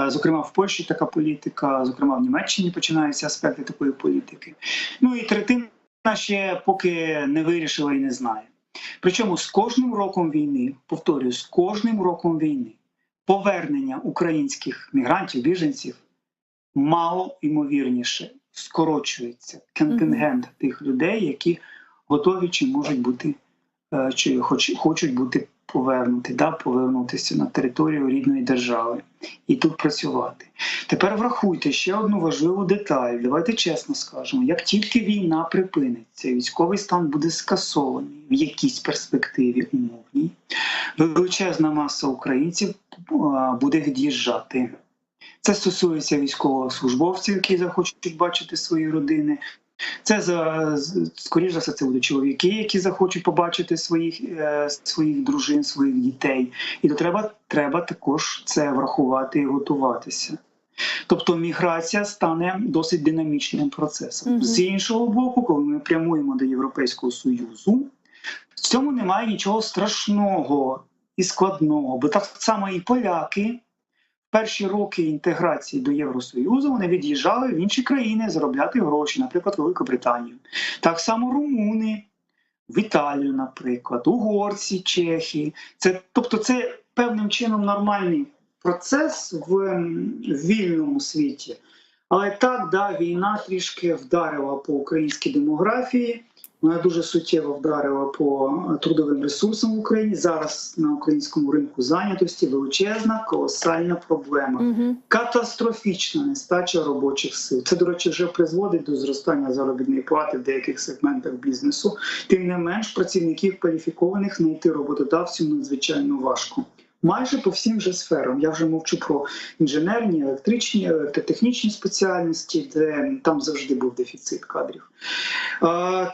Зокрема, в Польщі така політика, зокрема, в Німеччині починаються аспекти такої політики. Ну і третина ще поки не вирішила і не знає. Причому з кожним роком війни, повторюю, з кожним роком війни, повернення українських мігрантів, біженців мало ймовірніше скорочується контингент тих людей, які готові чи можуть бути, чи хочуть бути повернутися на територію рідної держави і тут працювати. Тепер врахуйте ще одну важливу деталь. Давайте чесно скажемо, як тільки війна припиниться, військовий стан буде скасований в якійсь перспективі умовній, величезна маса українців буде від'їжджати. Це стосується військовослужбовців, які захочуть бачити свої родини. Це, скоріш за все, це будуть чоловіки, які захочуть побачити своїх дружин, своїх дітей. І то треба також це врахувати і готуватися. Тобто міграція стане досить динамічним процесом. З іншого боку, коли ми прямуємо до Європейського Союзу, в цьому немає нічого страшного і складного, бо так само і поляки перші роки інтеграції до Євросоюзу вони від'їжджали в інші країни заробляти гроші, наприклад, Великобританію. Так само румуни в Італію, наприклад, угорці, чехи. Тобто це певним чином нормальний процес в вільному світі. Але так, війна трішки вдарила по українській демографії, вона дуже суттєво вдарила по трудовим ресурсам в Україні. Зараз на українському ринку зайнятості величезна, колосальна проблема. Катастрофічна нестача робочих сил. Це, до речі, вже призводить до зростання заробітної плати в деяких сегментах бізнесу. Тим не менш, працівників кваліфікованих знайти роботодавців надзвичайно важко. майже по всім же сферам. Я вже мовчу про інженерні, електричні, електротехнічні спеціальності, де там завжди був дефіцит кадрів.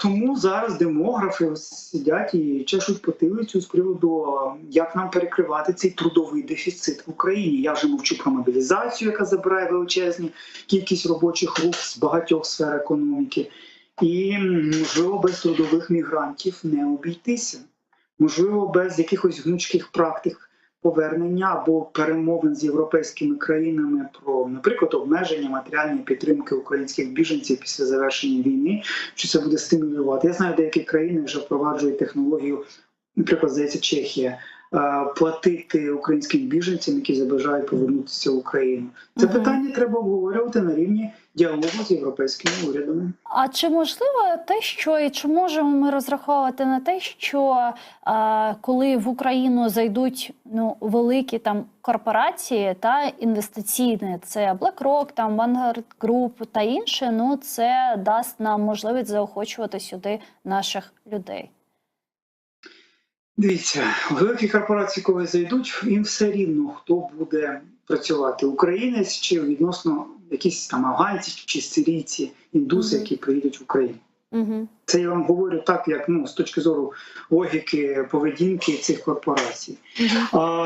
Тому зараз демографи сидять і чешуть потилицю з приводу, як нам перекривати цей трудовий дефіцит в Україні. Я вже мовчу про мобілізацію, яка забирає величезні кількість робочих рук з багатьох сфер економіки. І, можливо, без трудових мігрантів не обійтися. Можливо, без якихось гнучких практик повернення або перемовин з європейськими країнами про, наприклад, обмеження матеріальної підтримки українських біженців після завершення війни, що це буде стимулювати. Я знаю, деякі країни вже впроваджують технологію, наприклад, здається, Чехія, платити українським біженцям, які забажають повернутися в Україну. Це питання треба обговорювати на рівні діалогу з європейськими урядами. А чи можливо те, що і чи можемо ми розраховувати на те, що коли в Україну зайдуть великі там корпорації та інвестиційні, це BlackRock, там Vanguard Group та інше, це дасть нам можливість заохочувати сюди наших людей? Дивіться, великі корпорації, коли зайдуть, їм все рівно, хто буде працювати. Українець чи відносно якісь там афганці чи сирійці, індуси, які приїдуть в Україну. Це я вам говорю так, як з точки зору логіки поведінки цих корпорацій.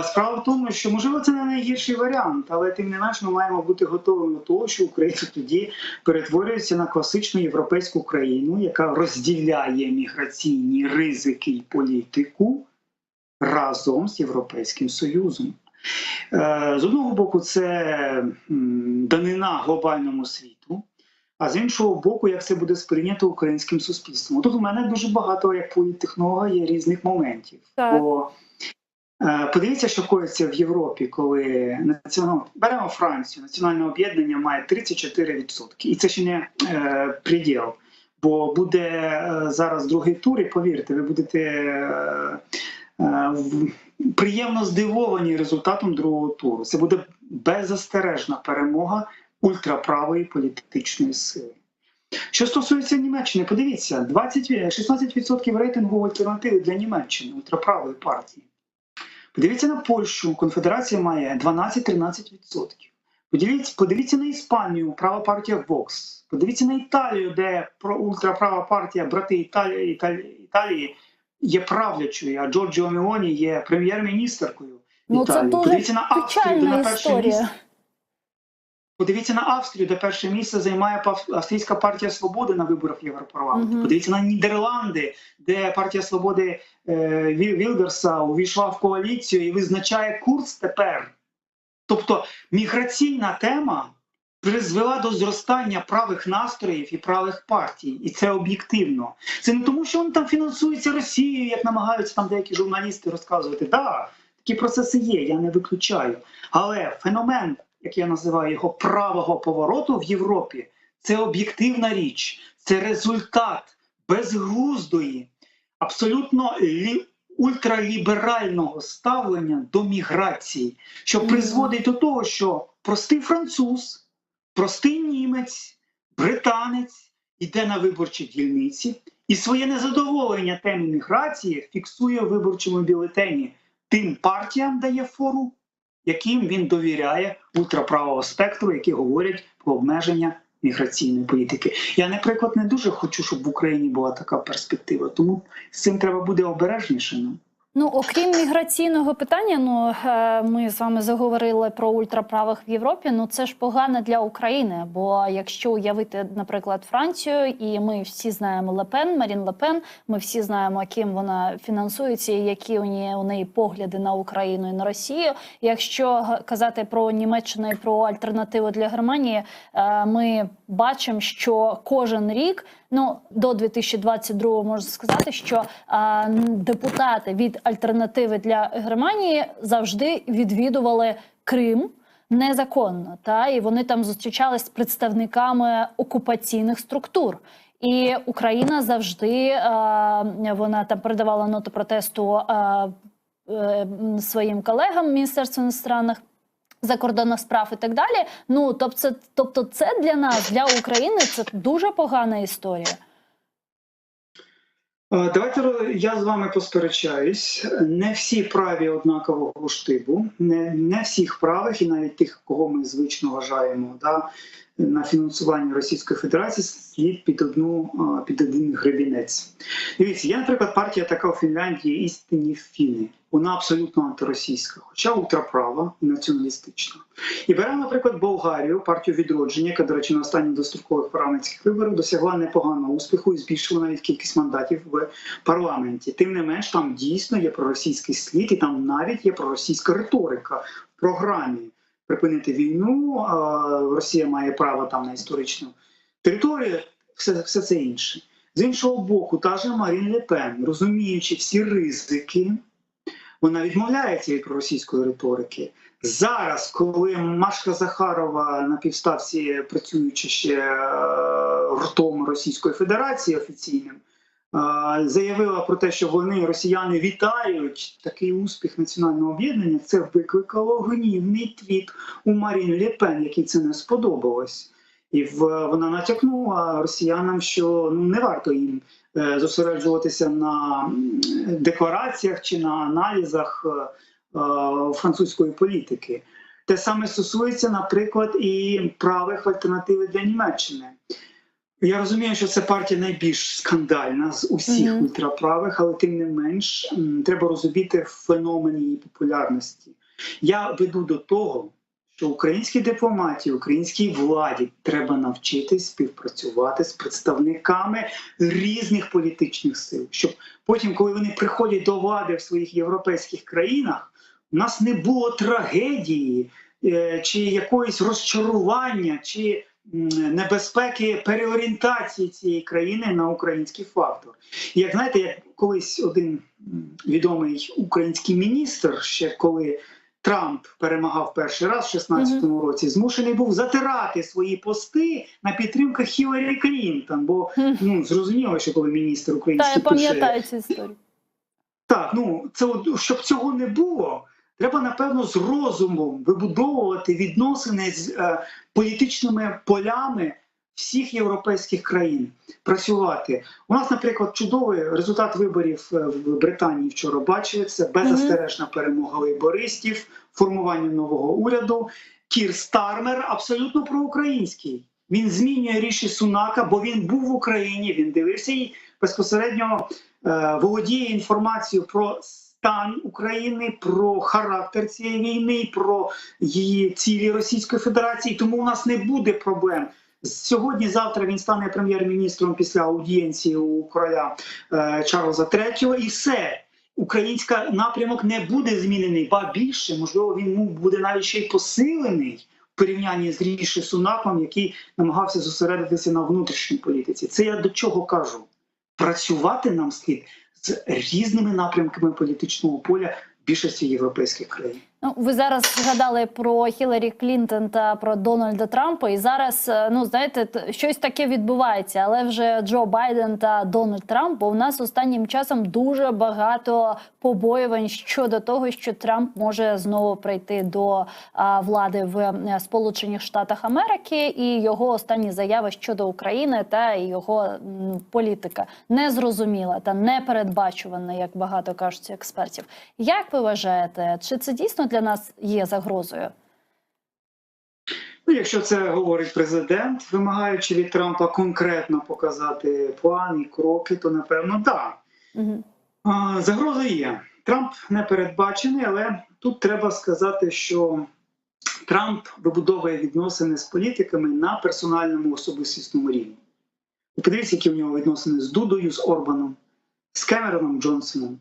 Справа в тому, що, можливо, це не найгірший варіант, але тим не менш ми маємо бути готовими до того, що Україна тоді перетворюється на класичну європейську країну, яка розділяє міграційні ризики і політику разом з Європейським Союзом. З одного боку, це данина глобальному світу, а з іншого боку, як це буде сприйнято українським суспільством. Тут у мене дуже багато, як політтехнолога, є різних моментів. Бо подивіться, що коїться в Європі, коли беремо Францію, національне об'єднання має 34%. І це ще не приділ. Бо буде зараз другий тур, і повірте, ви будете приємно здивовані результатом другого туру. Це буде беззастережна перемога ультраправої політичної сили. Що стосується Німеччини, подивіться, 16% рейтингу альтернативи для Німеччини, ультраправої партії. Подивіться на Польщу, конфедерація має 12-13%. Подивіться на Іспанію, права партія Vox. Подивіться на Італію, де ультраправа партія брати Італії є правлячою, а Джорджіо Мелоні є прем'єр-міністеркою Італії. Це дуже Подивіться на Австрію, де на перше місце. Подивіться на Австрію, де перше місце займає Австрійська партія Свободи на виборах в Європарламент. Подивіться на Нідерланди, де партія Свободи Вілдерса увійшла в коаліцію і визначає курс тепер. Тобто міграційна тема призвела до зростання правих настроїв і правих партій. І це об'єктивно. Це не тому, що він там фінансується Росією, як намагаються там деякі журналісти розказувати. Так, такі процеси є, я не виключаю. Але феномен, як я називаю його, правого повороту в Європі, це об'єктивна річ. Це результат безглуздої, абсолютно ультраліберального ставлення до міграції, що призводить до того, що простий француз, простий німець, британець йде на виборчі дільниці і своє незадоволення темі міграції фіксує в виборчому бюлетені. Тим партіям дає фору, яким він довіряє ультраправого спектру, які говорять про обмеження міграційної політики. Я, наприклад, не дуже хочу, щоб в Україні була така перспектива, тому з цим треба буде обережніше. Окрім міграційного питання, ми з вами заговорили про ультраправих в Європі, це ж погано для України, бо якщо уявити, наприклад, Францію, і ми всі знаємо Марін Ле Пен, ми всі знаємо, ким вона фінансується і які у неї погляди на Україну і на Росію. Якщо казати про Німеччину і про альтернативу для Германії, ми бачимо, що кожен рік, до 2022 можна сказати, що депутати від альтернативи для Германії завжди відвідували Крим незаконно. І вони там зустрічались з представниками окупаційних структур. І Україна завжди, вона там передавала ноту протесту своїм колегам Міністерству іностранних закордонних справ і так далі. Тобто це для нас, для України, це дуже погана історія. Давайте я з вами посперечаюсь. Не всі праві однакового штибу, не всіх правих, і навіть тих, кого ми звично вважаємо, на фінансування Російської Федерації, слід під один гребінець. Дивіться, є, наприклад, партія така у Фінляндії «Істинні фіни». Вона абсолютно антиросійська, хоча ультраправа і націоналістична. І беремо, наприклад, Болгарію, партію «Відродження», яка, до речі, на останніх дострокових парламентських виборах досягла непоганого успіху і збільшила навіть кількість мандатів в парламенті. Тим не менш, там дійсно є проросійський слід, і там навіть є проросійська риторика в програмі. Припинити війну, Росія має право там на історичну територію, все це інше. З іншого боку, та ж Марін Ле Пен, розуміючи всі ризики, вона відмовляється від проросійської риторики. Зараз, коли Машка Захарова на півставці, працюючи ще ртом Російської Федерації офіційним, заявила про те, що вони, росіяни, вітають такий успіх національного об'єднання, це викликало гнівний твіт у Марін Ле Пен, який це не сподобалось. І вона натякнула росіянам, що не варто їм зосереджуватися на деклараціях чи на аналізах французької політики. Те саме стосується, наприклад, і правих альтернативи для Німеччини. Я розумію, що це партія найбільш скандальна з усіх ультраправих, але тим не менш треба розуміти феномен її популярності. Я веду до того, що українській дипломатії, українській владі треба навчитись співпрацювати з представниками різних політичних сил, щоб потім, коли вони приходять до влади в своїх європейських країнах, у нас не було трагедії, чи якоїсь розчарування, чи небезпеки переорієнтації цієї країни на український фактор. І як знаєте, як колись один відомий український міністр, ще коли Трамп перемагав перший раз в 2016 році, змушений був затирати свої пости на підтримку Хіларі Клінтон, бо зрозуміло, що коли міністр український Та, я пам'ятаю цю історію. Так, щоб цього не було, треба, напевно, з розумом вибудовувати відносини з політичними полями всіх європейських країн, працювати. У нас, наприклад, чудовий результат виборів в Британії вчора бачили. Це беззастережна перемога лейбористів, формування нового уряду. Кір Стармер абсолютно проукраїнський. Він змінює Ріші Сунака, бо він був в Україні, він дивився і безпосередньо володіє інформацією про стан України, про характер цієї війни, про її цілі Російської Федерації. Тому у нас не буде проблем. Сьогодні-завтра він стане прем'єр-міністром після аудієнції у короля Чарльза III, і все. Український напрямок не буде змінений, ба більше, можливо, він буде навіть ще й посилений в порівнянні з Ріші Сунаком, який намагався зосередитися на внутрішній політиці. Це я до чого кажу? Працювати нам слід з різними напрямками політичного поля більшості європейських країн. Ви зараз згадали про Хіларі Клінтон та про Дональда Трампа, і зараз, знаєте, щось таке відбувається, але вже Джо Байден та Дональд Трамп, бо у нас останнім часом дуже багато побоювань щодо того, що Трамп може знову прийти до влади в Сполучених Штатах Америки, і його останні заяви щодо України та його політика незрозуміла та непередбачувана, як багато кажуть експертів. Як ви вважаєте, чи це дійсно для нас є загрозою? Якщо це говорить президент, вимагаючи від Трампа конкретно показати план і кроки, то, напевно, так. Загроза є. Трамп не передбачений, але тут треба сказати, що Трамп вибудовує відносини з політиками на персональному особистісному рівні. Подивіться, які в нього відносини з Дудою, з Орбаном, з Кемероном Джонсоном.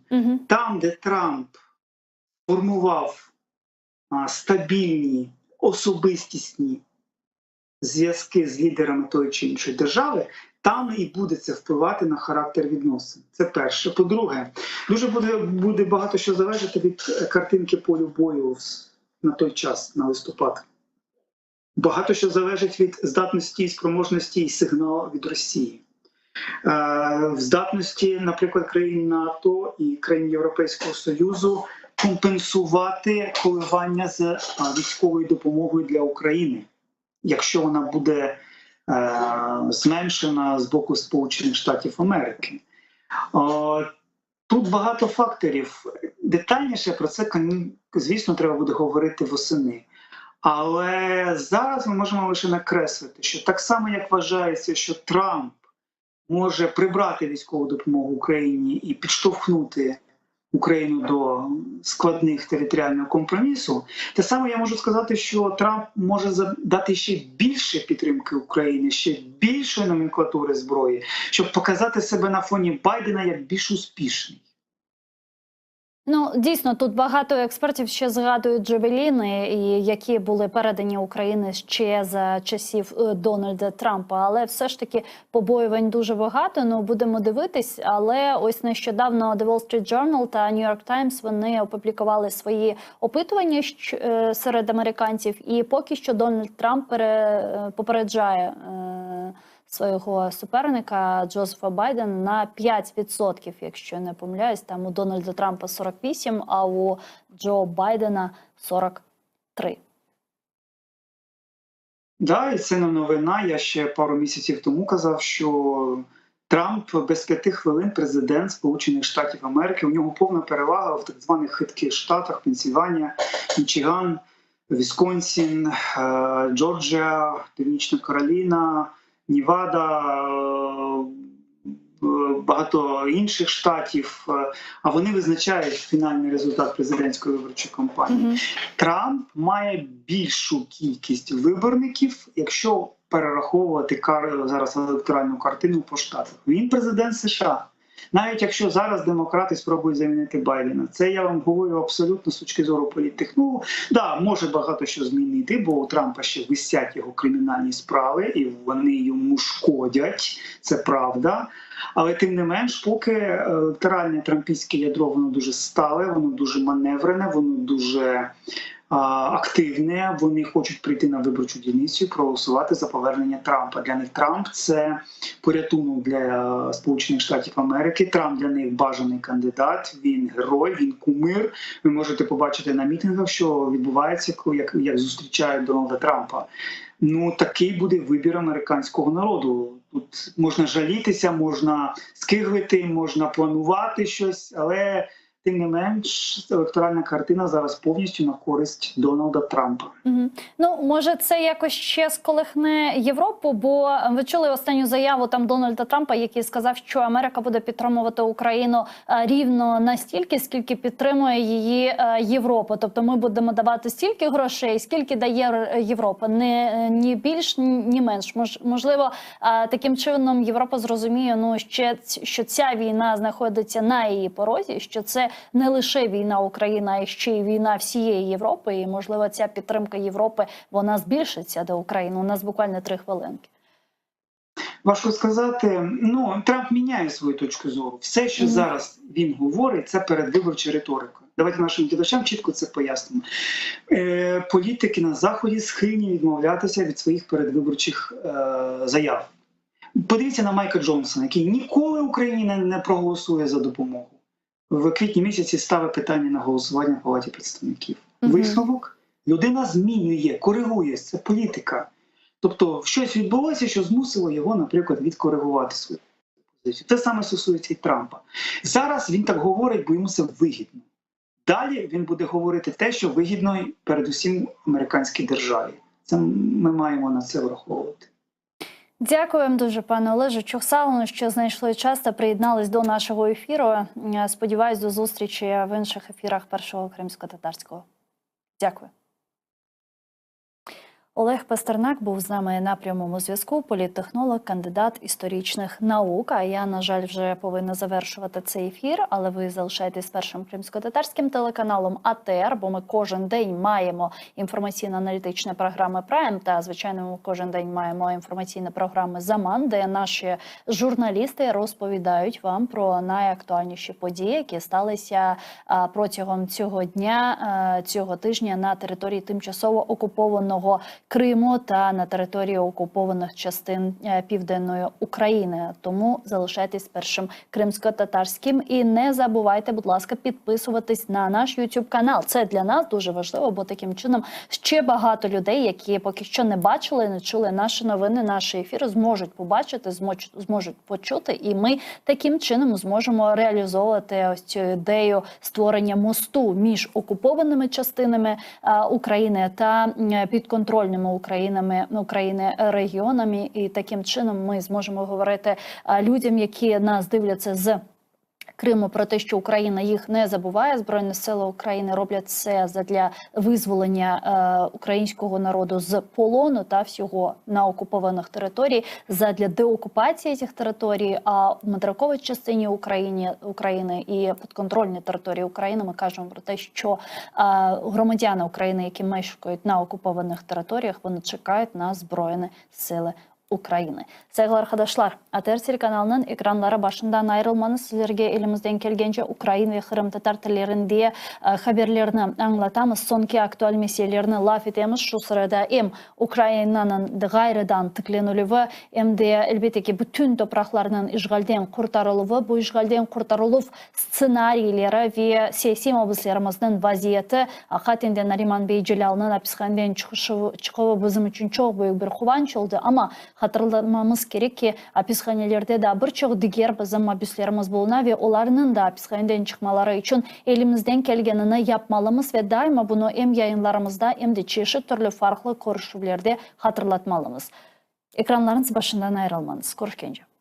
Там, де Трамп формував стабільні, особистісні зв'язки з лідерами тої чи іншої держави, там і буде це впливати на характер відносин. Це перше. По-друге, дуже буде багато що залежати від картинки полю бою на той час, на листопад. Багато що залежить від здатності і спроможності і сигналу від Росії. В здатності, наприклад, країн НАТО і країн Європейського Союзу компенсувати коливання з військовою допомогою для України, якщо вона буде зменшена з боку Сполучених Штатів Америки. Тут багато факторів. Детальніше про це, звісно, треба буде говорити восени. Але зараз ми можемо лише накреслити, що так само, як вважається, що Трамп може прибрати військову допомогу Україні і підштовхнути Україну до складних територіального компромісу, те саме я можу сказати, що Трамп може дати ще більше підтримки України, ще більшої номенклатури зброї, щоб показати себе на фоні Байдена як більш успішний. Ну, дійсно, тут багато експертів ще згадують джавеліни, які були передані Україні ще за часів Дональда Трампа. Але все ж таки побоювань дуже багато, ну будемо дивитись. Але ось нещодавно The Wall Street Journal та New York Times, вони опублікували свої опитування серед американців. І поки що Дональд Трамп попереджає свого суперника Джозефа Байдена на 5%, якщо не помиляюсь. Там у Дональда Трампа 48%, а у Джо Байдена 43%. Да, і це не новина. Я ще пару місяців тому казав, що Трамп без 5 хвилин президент Сполучених Штатів Америки. У нього повна перевага в так званих хитких штатах: Пенсільванія, Мічиган, Вісконсін, Джорджія, Північна Кароліна, Нівада, багато інших штатів, а вони визначають фінальний результат президентської виборчої кампанії. Трамп має більшу кількість виборників, якщо перераховувати зараз електоральну картину по штатах. Він президент США. Навіть якщо зараз демократи спробують замінити Байдена. Це я вам говорю абсолютно з точки зору політик. Ну, да, може багато що змінити, бо у Трампа ще висять його кримінальні справи, і вони йому шкодять, це правда. Але тим не менш, поки електоральне трампійське ядро, воно дуже стале, воно дуже маневрене, воно дуже активне, вони хочуть прийти на виборчу дільницю і проголосувати за повернення Трампа. Для них Трамп – це порятунок для Сполучених Штатів Америки. Трамп для них бажаний кандидат, він герой, він кумир. Ви можете побачити на мітингах, що відбувається, як зустрічають Дональда Трампа. Ну, такий буде вибір американського народу. Тут можна жалітися, можна скиглити, можна планувати щось, але тим не менш, електоральна картина зараз повністю на користь Дональда Трампа. Ну, може, це якось ще сколихне Європу, бо ви чули останню заяву там Дональда Трампа, який сказав, що Америка буде підтримувати Україну рівно настільки, скільки підтримує її Європа. Тобто ми будемо давати стільки грошей, скільки дає Європа. Ні більш, ні менш. Можливо, таким чином Європа зрозуміє, ну, що ця війна знаходиться на її порозі, що це не лише війна України, а ще й війна всієї Європи. І, можливо, ця підтримка Європи, вона збільшиться до України. У нас буквально 3 хвилинки. Важко сказати. Ну, Трамп міняє свою точку зору. Все, що зараз він говорить, це передвиборча риторика. Давайте нашим глядачам чітко це пояснимо. Політики на Заході схильні відмовлятися від своїх передвиборчих заяв. Подивіться на Майка Джонсона, який ніколи Україні не проголосує за допомогу. В квітні місяці ставить питання на голосування в Палаті представників. Висновок: людина змінює, коригує, це політика. Тобто щось відбулося, що змусило його, наприклад, відкоригувати свою позицію. Те саме стосується і Трампа. Зараз він так говорить, бо йому це вигідно. Далі він буде говорити те, що вигідно передусім американській державі. Це ми маємо на це враховувати. Дякуємо дуже, пане Олеже Чухсалину, що знайшли час та приєднались до нашого ефіру. Сподіваюсь, до зустрічі в інших ефірах Першого кримсько-татарського. Дякую. Олег Пастернак був з нами на прямому зв'язку, політтехнолог, кандидат історичних наук. А я, на жаль, вже повинна завершувати цей ефір, але ви залишайтесь з Першим кримсько-татарським телеканалом АТР, бо ми кожен день маємо інформаційно-аналітичні програми «Прайм» та, звичайно, ми кожен день маємо інформаційні програми «Заман», де наші журналісти розповідають вам про найактуальніші події, які сталися протягом цього дня, цього тижня на території тимчасово окупованого Криму та на території окупованих частин Південної України. Тому залишайтесь першим кримсько-татарським і не забувайте, будь ласка, підписуватись на наш YouTube канал. Це для нас дуже важливо, бо таким чином ще багато людей, які поки що не бачили, не чули наші новини, наші ефіри, зможуть побачити, зможуть почути, і ми таким чином зможемо реалізовувати ось цю ідею створення мосту між окупованими частинами України та підконтрольними України регіонами. І таким чином ми зможемо говорити людям, які нас дивляться з Криму, про те, що Україна їх не забуває. Збройні сили України роблять це задля визволення українського народу з полону та всього на окупованих територіях, задля деокупації цих територій. А в материковій частині України і підконтрольній території України ми кажемо про те, що громадяни України, які мешкають на окупованих територіях, вони чекають на Збройні сили Украины. Saygılar arkadaşlar, ATR telekanalının ekranları başından ayrılmanız sizlerge elimizden kelgence Ukrayna ve Kırım Tatar tillerinde haberlerini anlatamız. Sonki aktual meselelerini laf etemiz. Şu sırada hem Ukrayna'nın gayrıdan tıklanılığı hem de elbette ki bütün topraklarının işgalden kurtarılığı, bu işgalden kurtarılığı ssenariylere ve siyasi mobizlerimizin vaziyeti hakikaten Nariman Bey Celal'ın hapishaneden çıkışı bizim için çok büyük bir kıvanç oldu ama hatırlamamız gerek ki hapishanelerde de birçok diğer bizim mabüslerimiz bulunan ve onların da hapishaneden çıkmaları için elimizden gelgenini yapmalımız ve daima bunu hem yayınlarımızda hem de çeşitli türlü farklı görüşmelerde hatırlatmalımız. Ekranlarınız başından ayrılmanız. Görüşkence.